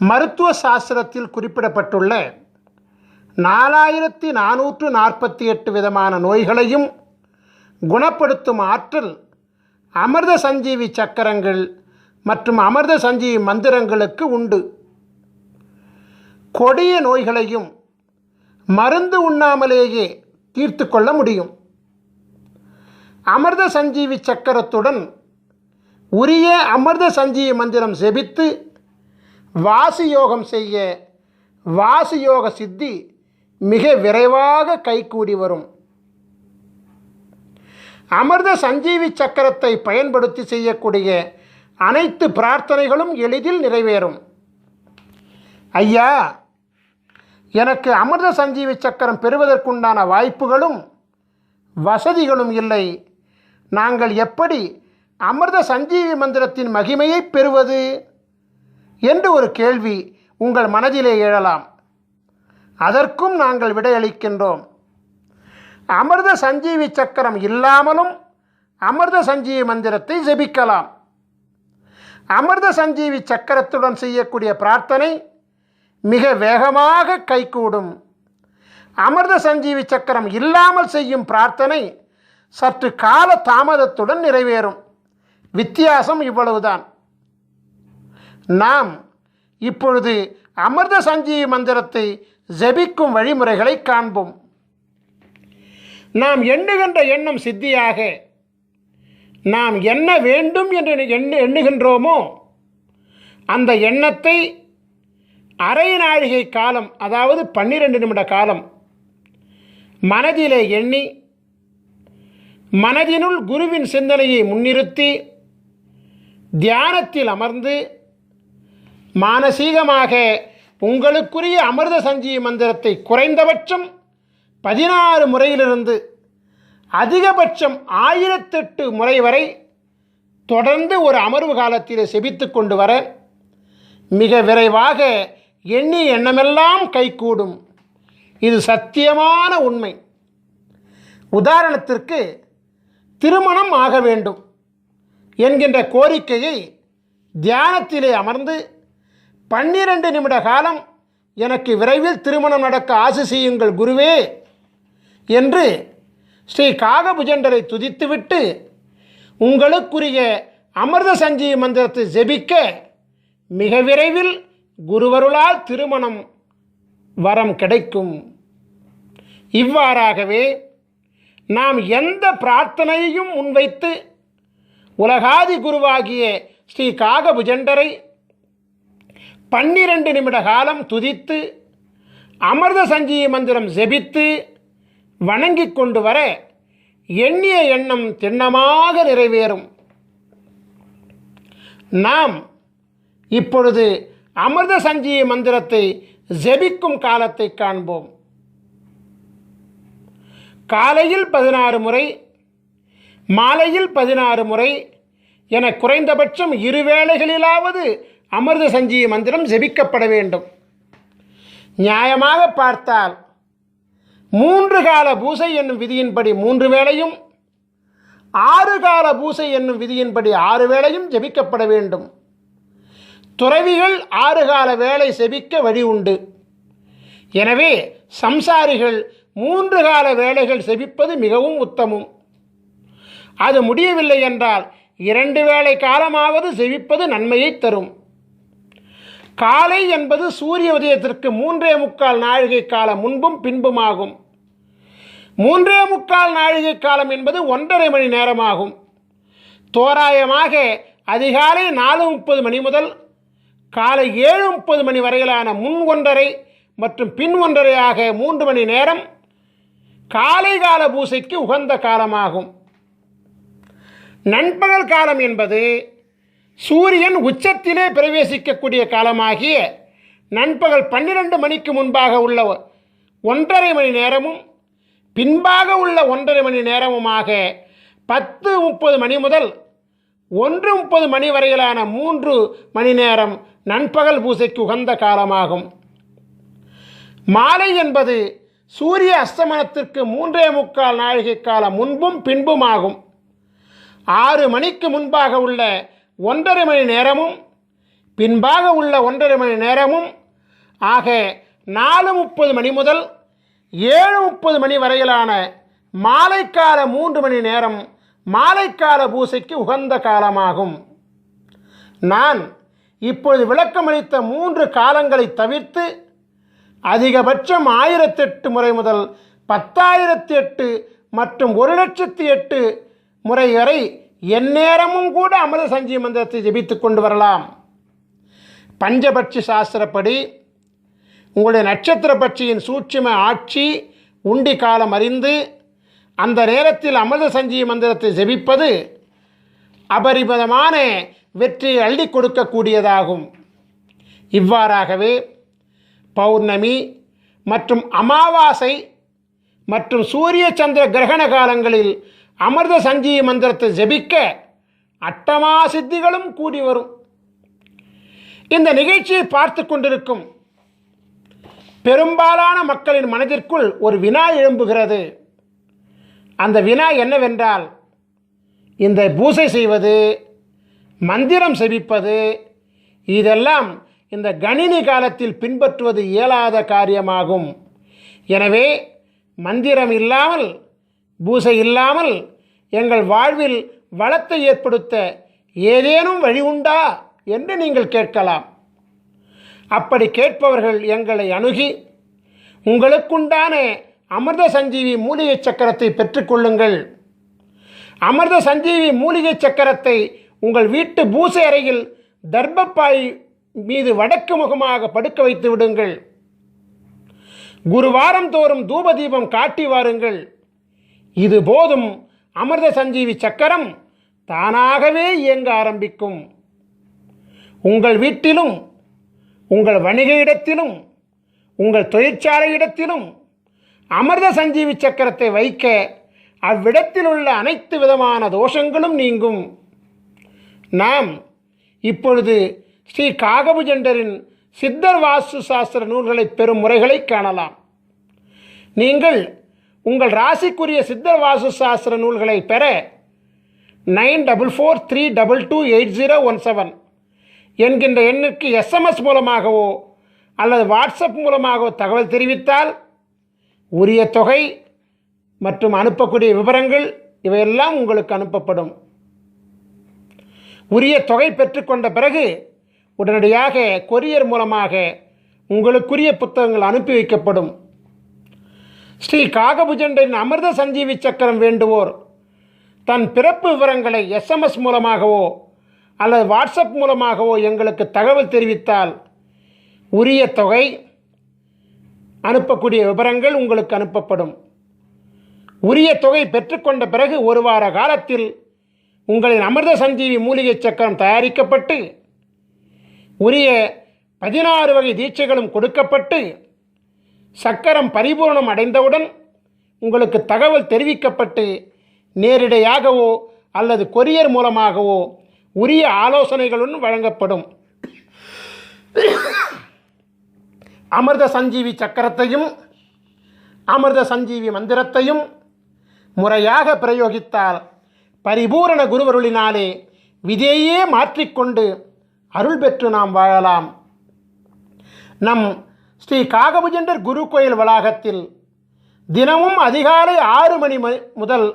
மருத்துவ சாஸ்திரத்தில் குறிப்பிடப்பட்டுள்ள 4448 விதமான நோய்களையும் குணப்படுத்தும் ஆற்றல் அமிர்த சஞ்சீவி சக்கரங்கள் மற்றும் அமிர்த சஞ்சீவி மந்திரங்களுக்கு உண்டு. கொடிய நோய்களையும் மருந்து உண்ணாமலேயே தீர்த்து கொள்ள முடியும். அமிர்த சஞ்சீவி சக்கரத்துடன் உரிய அமிர்த சஞ்சீவி மந்திரம் செபித்து வாசியோகம் செய்ய வாசியோக சித்தி மிக விரைவாக கைகூடி வரும். அமிர்த சஞ்சீவி சக்கரத்தை பயன்படுத்தி செய்யக்கூடிய அனைத்து பிரார்த்தனைகளும் எளிதில் நிறைவேறும். ஐயா, எனக்கு அமிர்த சஞ்சீவி சக்கரம் பெறுவதற்குண்டான வாய்ப்புகளும் வசதிகளும் இல்லை. நாங்கள் எப்படி அமிர்த சஞ்சீவி மந்திரத்தின் மகிமையை பெறுவது என்று ஒரு கேள்வி உங்கள் மனதிலே எழலாம். அதற்கும் நாங்கள் விடையளிக்கின்றோம். அமிர்த சஞ்சீவி சக்கரம் இல்லாமலும் அமிர்த சஞ்சீவி மந்திரத்தை ஜெபிக்கலாம். அமிர்த சஞ்சீவி சக்கரத்துடன் செய்யக்கூடிய பிரார்த்தனை மிக வேகமாக கைகூடும். அமிர்த சஞ்சீவி சக்கரம் இல்லாமல் செய்யும் பிரார்த்தனை சற்று கால தாமதத்துடன் நிறைவேறும். வித்தியாசம் இவ்வளவுதான். நாம் இப்பொழுது அமிர்த சஞ்சீவி மந்திரத்தை ஜெபிக்கும் வழிமுறைகளை காண்போம். நாம் எண்ணுகின்ற எண்ணம் சித்தியாக நாம் என்ன வேண்டும் என்று எண்ணுகின்றோமோ அந்த எண்ணத்தை அரை நாழிகை காலம், அதாவது 12 நிமிட காலம் மனதிலே எண்ணி மனதினுள் குருவின் சிந்தனையை முன்னிறுத்தி தியானத்தில் அமர்ந்து மானசீகமாக உங்களுக்குரிய அமிர்த சஞ்சீவி மந்திரத்தை குறைந்தபட்சம் 16 முறையிலிருந்து அதிகபட்சம் 1008 முறை வரை தொடர்ந்து ஒரு அமர்வு காலத்தில் செபித்து கொண்டு வர மிக விரைவாக எண்ணிய எண்ணமெல்லாம் கைகூடும். இது சத்தியமான உண்மை. உதாரணத்திற்கு, திருமணம் ஆக வேண்டும் என்கின்ற கோரிக்கையை தியானத்திலே அமர்ந்து 12 நிமிட காலம் எனக்கு விரைவில் திருமணம் நடக்க ஆசி செய்யுங்கள் குருவே என்று ஸ்ரீ காகபுஜண்டரை துதித்துவிட்டு உங்களுக்குரிய அமிர்த சஞ்சீவி மந்திரத்தை ஜெபிக்க மிக விரைவில் குருவருளால் திருமணம் வரம் கிடைக்கும். இவ்வாறாகவே நாம் எந்த பிரார்த்தனையையும் முன்வைத்து உலகாதி குருவாகிய ஸ்ரீ காகபுஜண்டரை 12 நிமிட காலம் துதித்து அமிர்த சஞ்சீவி மந்திரம் ஜெபித்து வணங்கிக் கொண்டு வர எண்ணிய எண்ணம் திண்ணமாக நிறைவேறும். நாம் இப்பொழுது அமிர்த சஞ்சீவி மந்திரத்தை ஜெபிக்கும் காலத்தை காண்போம். காலையில் 16 முறை, மாலையில் 16 முறை என குறைந்தபட்சம் 2 வேளைகளிலாவது அமிர்த சஞ்சீவி மந்திரம் ஜெபிக்கப்பட வேண்டும். நியாயமாக பார்த்தால் 3 கால பூசை என்னும் விதியின்படி 3 வேளையும், 6 கால பூசை என்னும் விதியின்படி 6 வேளையும் ஜெபிக்கப்பட வேண்டும். துறவிகள் 6 கால வேளை செபிக்க வழி உண்டு. எனவே சம்சாரிகள் 3 கால வேளைகள் செபிப்பது மிகவும் உத்தமம். அது முடியவில்லை என்றால் 2 வேளை காலமாவது செபிப்பது நன்மையை தரும். காலை என்பது சூரிய உதயத்திற்கு 3.25 நாழிகை காலம் முன்பும் பின்புமாகும். 3.25 நாழிகை காலம் என்பது 1.5 மணி நேரமாகும். தோராயமாக அதிகாலை 4:30 மணி முதல் காலை 7:30 மணி வரையிலான முன் 1.5 மற்றும் பின் 1.5 3 மணி நேரம் காலை கால பூசைக்கு உகந்த காலமாகும். நண்பகல் காலம் என்பது சூரியன் உச்சத்திலே பிரவேசிக்கக்கூடிய காலமாகிய நண்பகல் 12 மணிக்கு முன்பாக உள்ள 1.5 மணி நேரமும் பின்பாக உள்ள 1.5 மணி நேரமுமாக 10:30 மணி முதல் 1:30 மணி வரையிலான 3 மணி நேரம் நண்பகல் பூசைக்கு உகந்த காலமாகும். மாலை என்பது சூரிய அஸ்தமனத்திற்கு 3.25 நாழிகை காலம் முன்பும் பின்புமாகும். 6 மணிக்கு முன்பாக உள்ள 1.5 மணி நேரமும் பின்பாக உள்ள 1.5 மணி நேரமும் ஆக 4:30 மணி முதல் 7:30 மணி வரையிலான மாலைக்கால 3 மணி நேரம் மாலைக்கால பூசைக்கு உகந்த காலமாகும். நான் இப்பொழுது விளக்கமளித்த 3 காலங்களை தவிர்த்து அதிகபட்சம் 1008 முறை முதல் 10,008 மற்றும் 1,00,008 முறை வரை எந்நேரமும் கூட அமிர்த சஞ்சீவி மந்திரத்தை ஜெபித்து கொண்டு வரலாம். பஞ்சபட்சி சாஸ்திரப்படி உங்களுடைய நட்சத்திர பட்சியின் சூட்சும ஆட்சி உண்டி காலம் அறிந்து அந்த நேரத்தில் அமிர்த சஞ்சீவி மந்திரத்தை ஜெபிப்பது அபரிமிதமான வெற்றியை அள்ளி கொடுக்கக்கூடியதாகும். இவ்வாறாகவே பௌர்ணமி மற்றும் அமாவாசை மற்றும் சூரிய சந்திர கிரகண காலங்களில் அமிர்த சஞ்சீவி மந்திரத்தை ஜெபிக்க அட்டமா சித்திகளும் கூடி வரும். இந்த நிகழ்ச்சியை பார்த்து கொண்டிருக்கும் பெரும்பாலான மக்களின் மனதிற்குள் ஒரு வினா எழும்புகிறது. அந்த வினா என்னவென்றால், இந்த பூசை செய்வது, மந்திரம் செபிப்பது, இதெல்லாம் இந்த கணினி காலத்தில் பின்பற்றுவது இயலாத காரியமாகும். எனவே மந்திரம் இல்லாமல், பூசை இல்லாமல் எங்கள் வாழ்வில் வளத்தை ஏற்படுத்த ஏதேனும் வழி உண்டா என்று நீங்கள் கேட்கலாம். அப்படி கேட்பவர்கள் எங்களை அணுகி உங்களுக்குண்டான அமிர்த சஞ்சீவி மூலிகை சக்கரத்தை பெற்றுக்கொள்ளுங்கள். அமிர்த சஞ்சீவி மூலிகை சக்கரத்தை உங்கள் வீட்டு பூசை அறையில் தர்பப்பாய் மீது வடக்கு முகமாக படுக்க வைத்து விடுங்கள். குருவாரம் தோறும் தூப தீபம் காட்டி வாருங்கள். இது போதும், அமிர்த சஞ்சீவி சக்கரம் தானாகவே இயங்க ஆரம்பிக்கும். உங்கள் வீட்டிலும், உங்கள் வணிக இடத்திலும், உங்கள் தொழிற்சாலை இடத்திலும் அமிர்த சஞ்சீவி சக்கரத்தை வைக்க அவ்விடத்தில் உள்ள அனைத்து விதமான தோஷங்களும் நீங்கும். நாம் இப்பொழுது ஸ்ரீ காகபுஜண்டரின் சித்தர் வாஸ்து சாஸ்திர நூல்களை பெறும் முறைகளை காணலாம். நீங்கள் உங்கள் ராசிக்குரிய சித்தர் வாஸ்து சாஸ்திர நூல்களை பெற 9443228017 என்கின்ற எண்ணுக்கு SMS மூலமாகவோ அல்லது வாட்ஸ்அப் மூலமாகவோ தகவல் தெரிவித்தால் உரிய தொகை மற்றும் அனுப்பக்கூடிய விவரங்கள் இவையெல்லாம் உங்களுக்கு அனுப்பப்படும். உரிய தொகை பெற்றுக்கொண்ட பிறகு உடனடியாக கொரியர் மூலமாக உங்களுக்குரிய புத்தகங்கள் அனுப்பி வைக்கப்படும். ஸ்ரீ காகபுஜண்டரின் அமிர்த சஞ்சீவி சக்கரம் வேண்டுவோர் தன் பிறப்பு விவரங்களை SMS மூலமாகவோ அல்லது வாட்ஸ்அப் மூலமாகவோ எங்களுக்கு தகவல் தெரிவித்தால் உரிய தொகை, அனுப்பக்கூடிய விவரங்கள் உங்களுக்கு அனுப்பப்படும். உரிய தொகை பெற்றுக்கொண்ட பிறகு ஒரு வார காலத்தில் உங்களின் அமிர்த சஞ்சீவி மூலிகை சக்கரம் தயாரிக்கப்பட்டு உரிய 16 வகை தீட்சைகளும் கொடுக்கப்பட்டு சக்கரம் பரிபூர்ணம் அடைந்தவுடன் உங்களுக்கு தகவல் தெரிவிக்கப்பட்டு நேரிடையாகவோ அல்லது கொரியர் மூலமாகவோ உரிய ஆலோசனைகளுடன் வழங்கப்படும். அமிர்த சஞ்சீவி சக்கரத்தையும் அமிர்த சஞ்சீவி மந்திரத்தையும் முறையாக பிரயோகித்தால் பரிபூரண குருவருளினாலே விதையே மாற்றிக்கொண்டு அருள் பெற்று நாம் வாழலாம். நம் ஸ்ரீ காகபுஜண்டர் குரு கோயில் வளாகத்தில் தினமும் அதிகாலை 6 மணி முதல்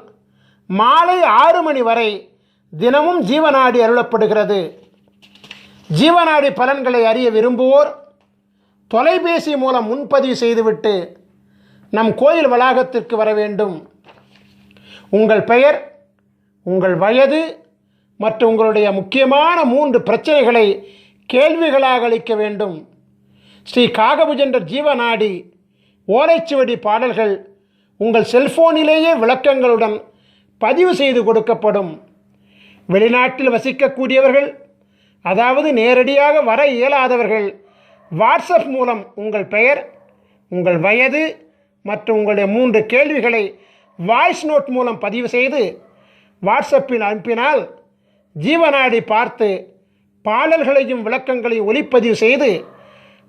மாலை 6 மணி வரை தினமும் ஜீவநாடி அருளப்படுகிறது. ஜீவநாடி பலன்களை அறிய விரும்புவோர் தொலைபேசி மூலம் முன்பதிவு செய்துவிட்டு நம் கோயில் வளாகத்திற்கு வர வேண்டும். உங்கள் பெயர், உங்கள் வயது மற்றும் உங்களுடைய முக்கியமான 3 பிரச்சனைகளை கேள்விகளாக அளிக்க வேண்டும். ஸ்ரீ காகபுஜண்டர் ஜீவநாடி ஓலைச்சுவடி பாடல்கள் உங்கள் செல்போனிலேயே விளக்கங்களுடன் பதிவு செய்து கொடுக்கப்படும். வெளிநாட்டில் வசிக்கக்கூடியவர்கள், அதாவது நேரடியாக வர இயலாதவர்கள், வாட்ஸ்அப் மூலம் உங்கள் பெயர், உங்கள் வயது மற்றும் உங்களுடைய 3 கேள்விகளை வாய்ஸ் நோட் மூலம் பதிவு செய்து வாட்ஸ்அப்பில் அனுப்பினால் ஜீவநாடி பார்த்து பாடல்களையும் விளக்கங்களையும் ஒலிப்பதிவு செய்து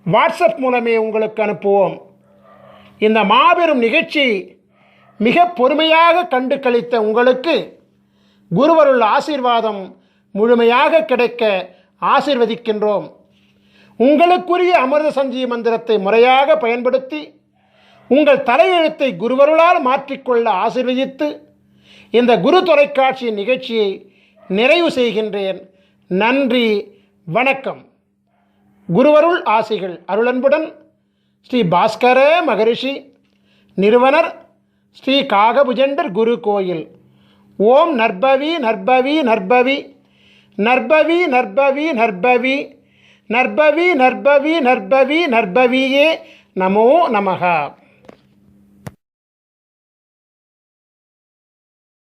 வாட்ஸ்அப் மூலமே உங்களுக்கு அனுப்புவோம். இந்த மாபெரும் நிகழ்ச்சி மிக பொறுமையாக கண்டு கழித்த உங்களுக்கு குருவருள் ஆசீர்வாதம் முழுமையாக கிடைக்க ஆசீர்வதிக்கின்றோம். உங்களுக்குரிய அமிர்த சஞ்சீவி மந்திரத்தை முறையாக பயன்படுத்தி உங்கள் தலையெழுத்தை குருவருளால் மாற்றிக்கொள்ள ஆசீர்வதித்து இந்த குரு தொலைக்காட்சி நிகழ்ச்சியை நிறைவு செய்கின்றேன். நன்றி, வணக்கம். குருவருள் ஆசிகள் அருளன்புடன் ஸ்ரீ பாஸ்கர மகரிஷி, நிறுவனர் ஸ்ரீ காகபுஜண்டர் குரு கோயில். ஓம் நற்பவி நற்பவி நற்பவி நற்பவி நற்பவி நற்பவி நற்பவி நற்பவி நற்பவி நற்பவியே நமோ நமஹ.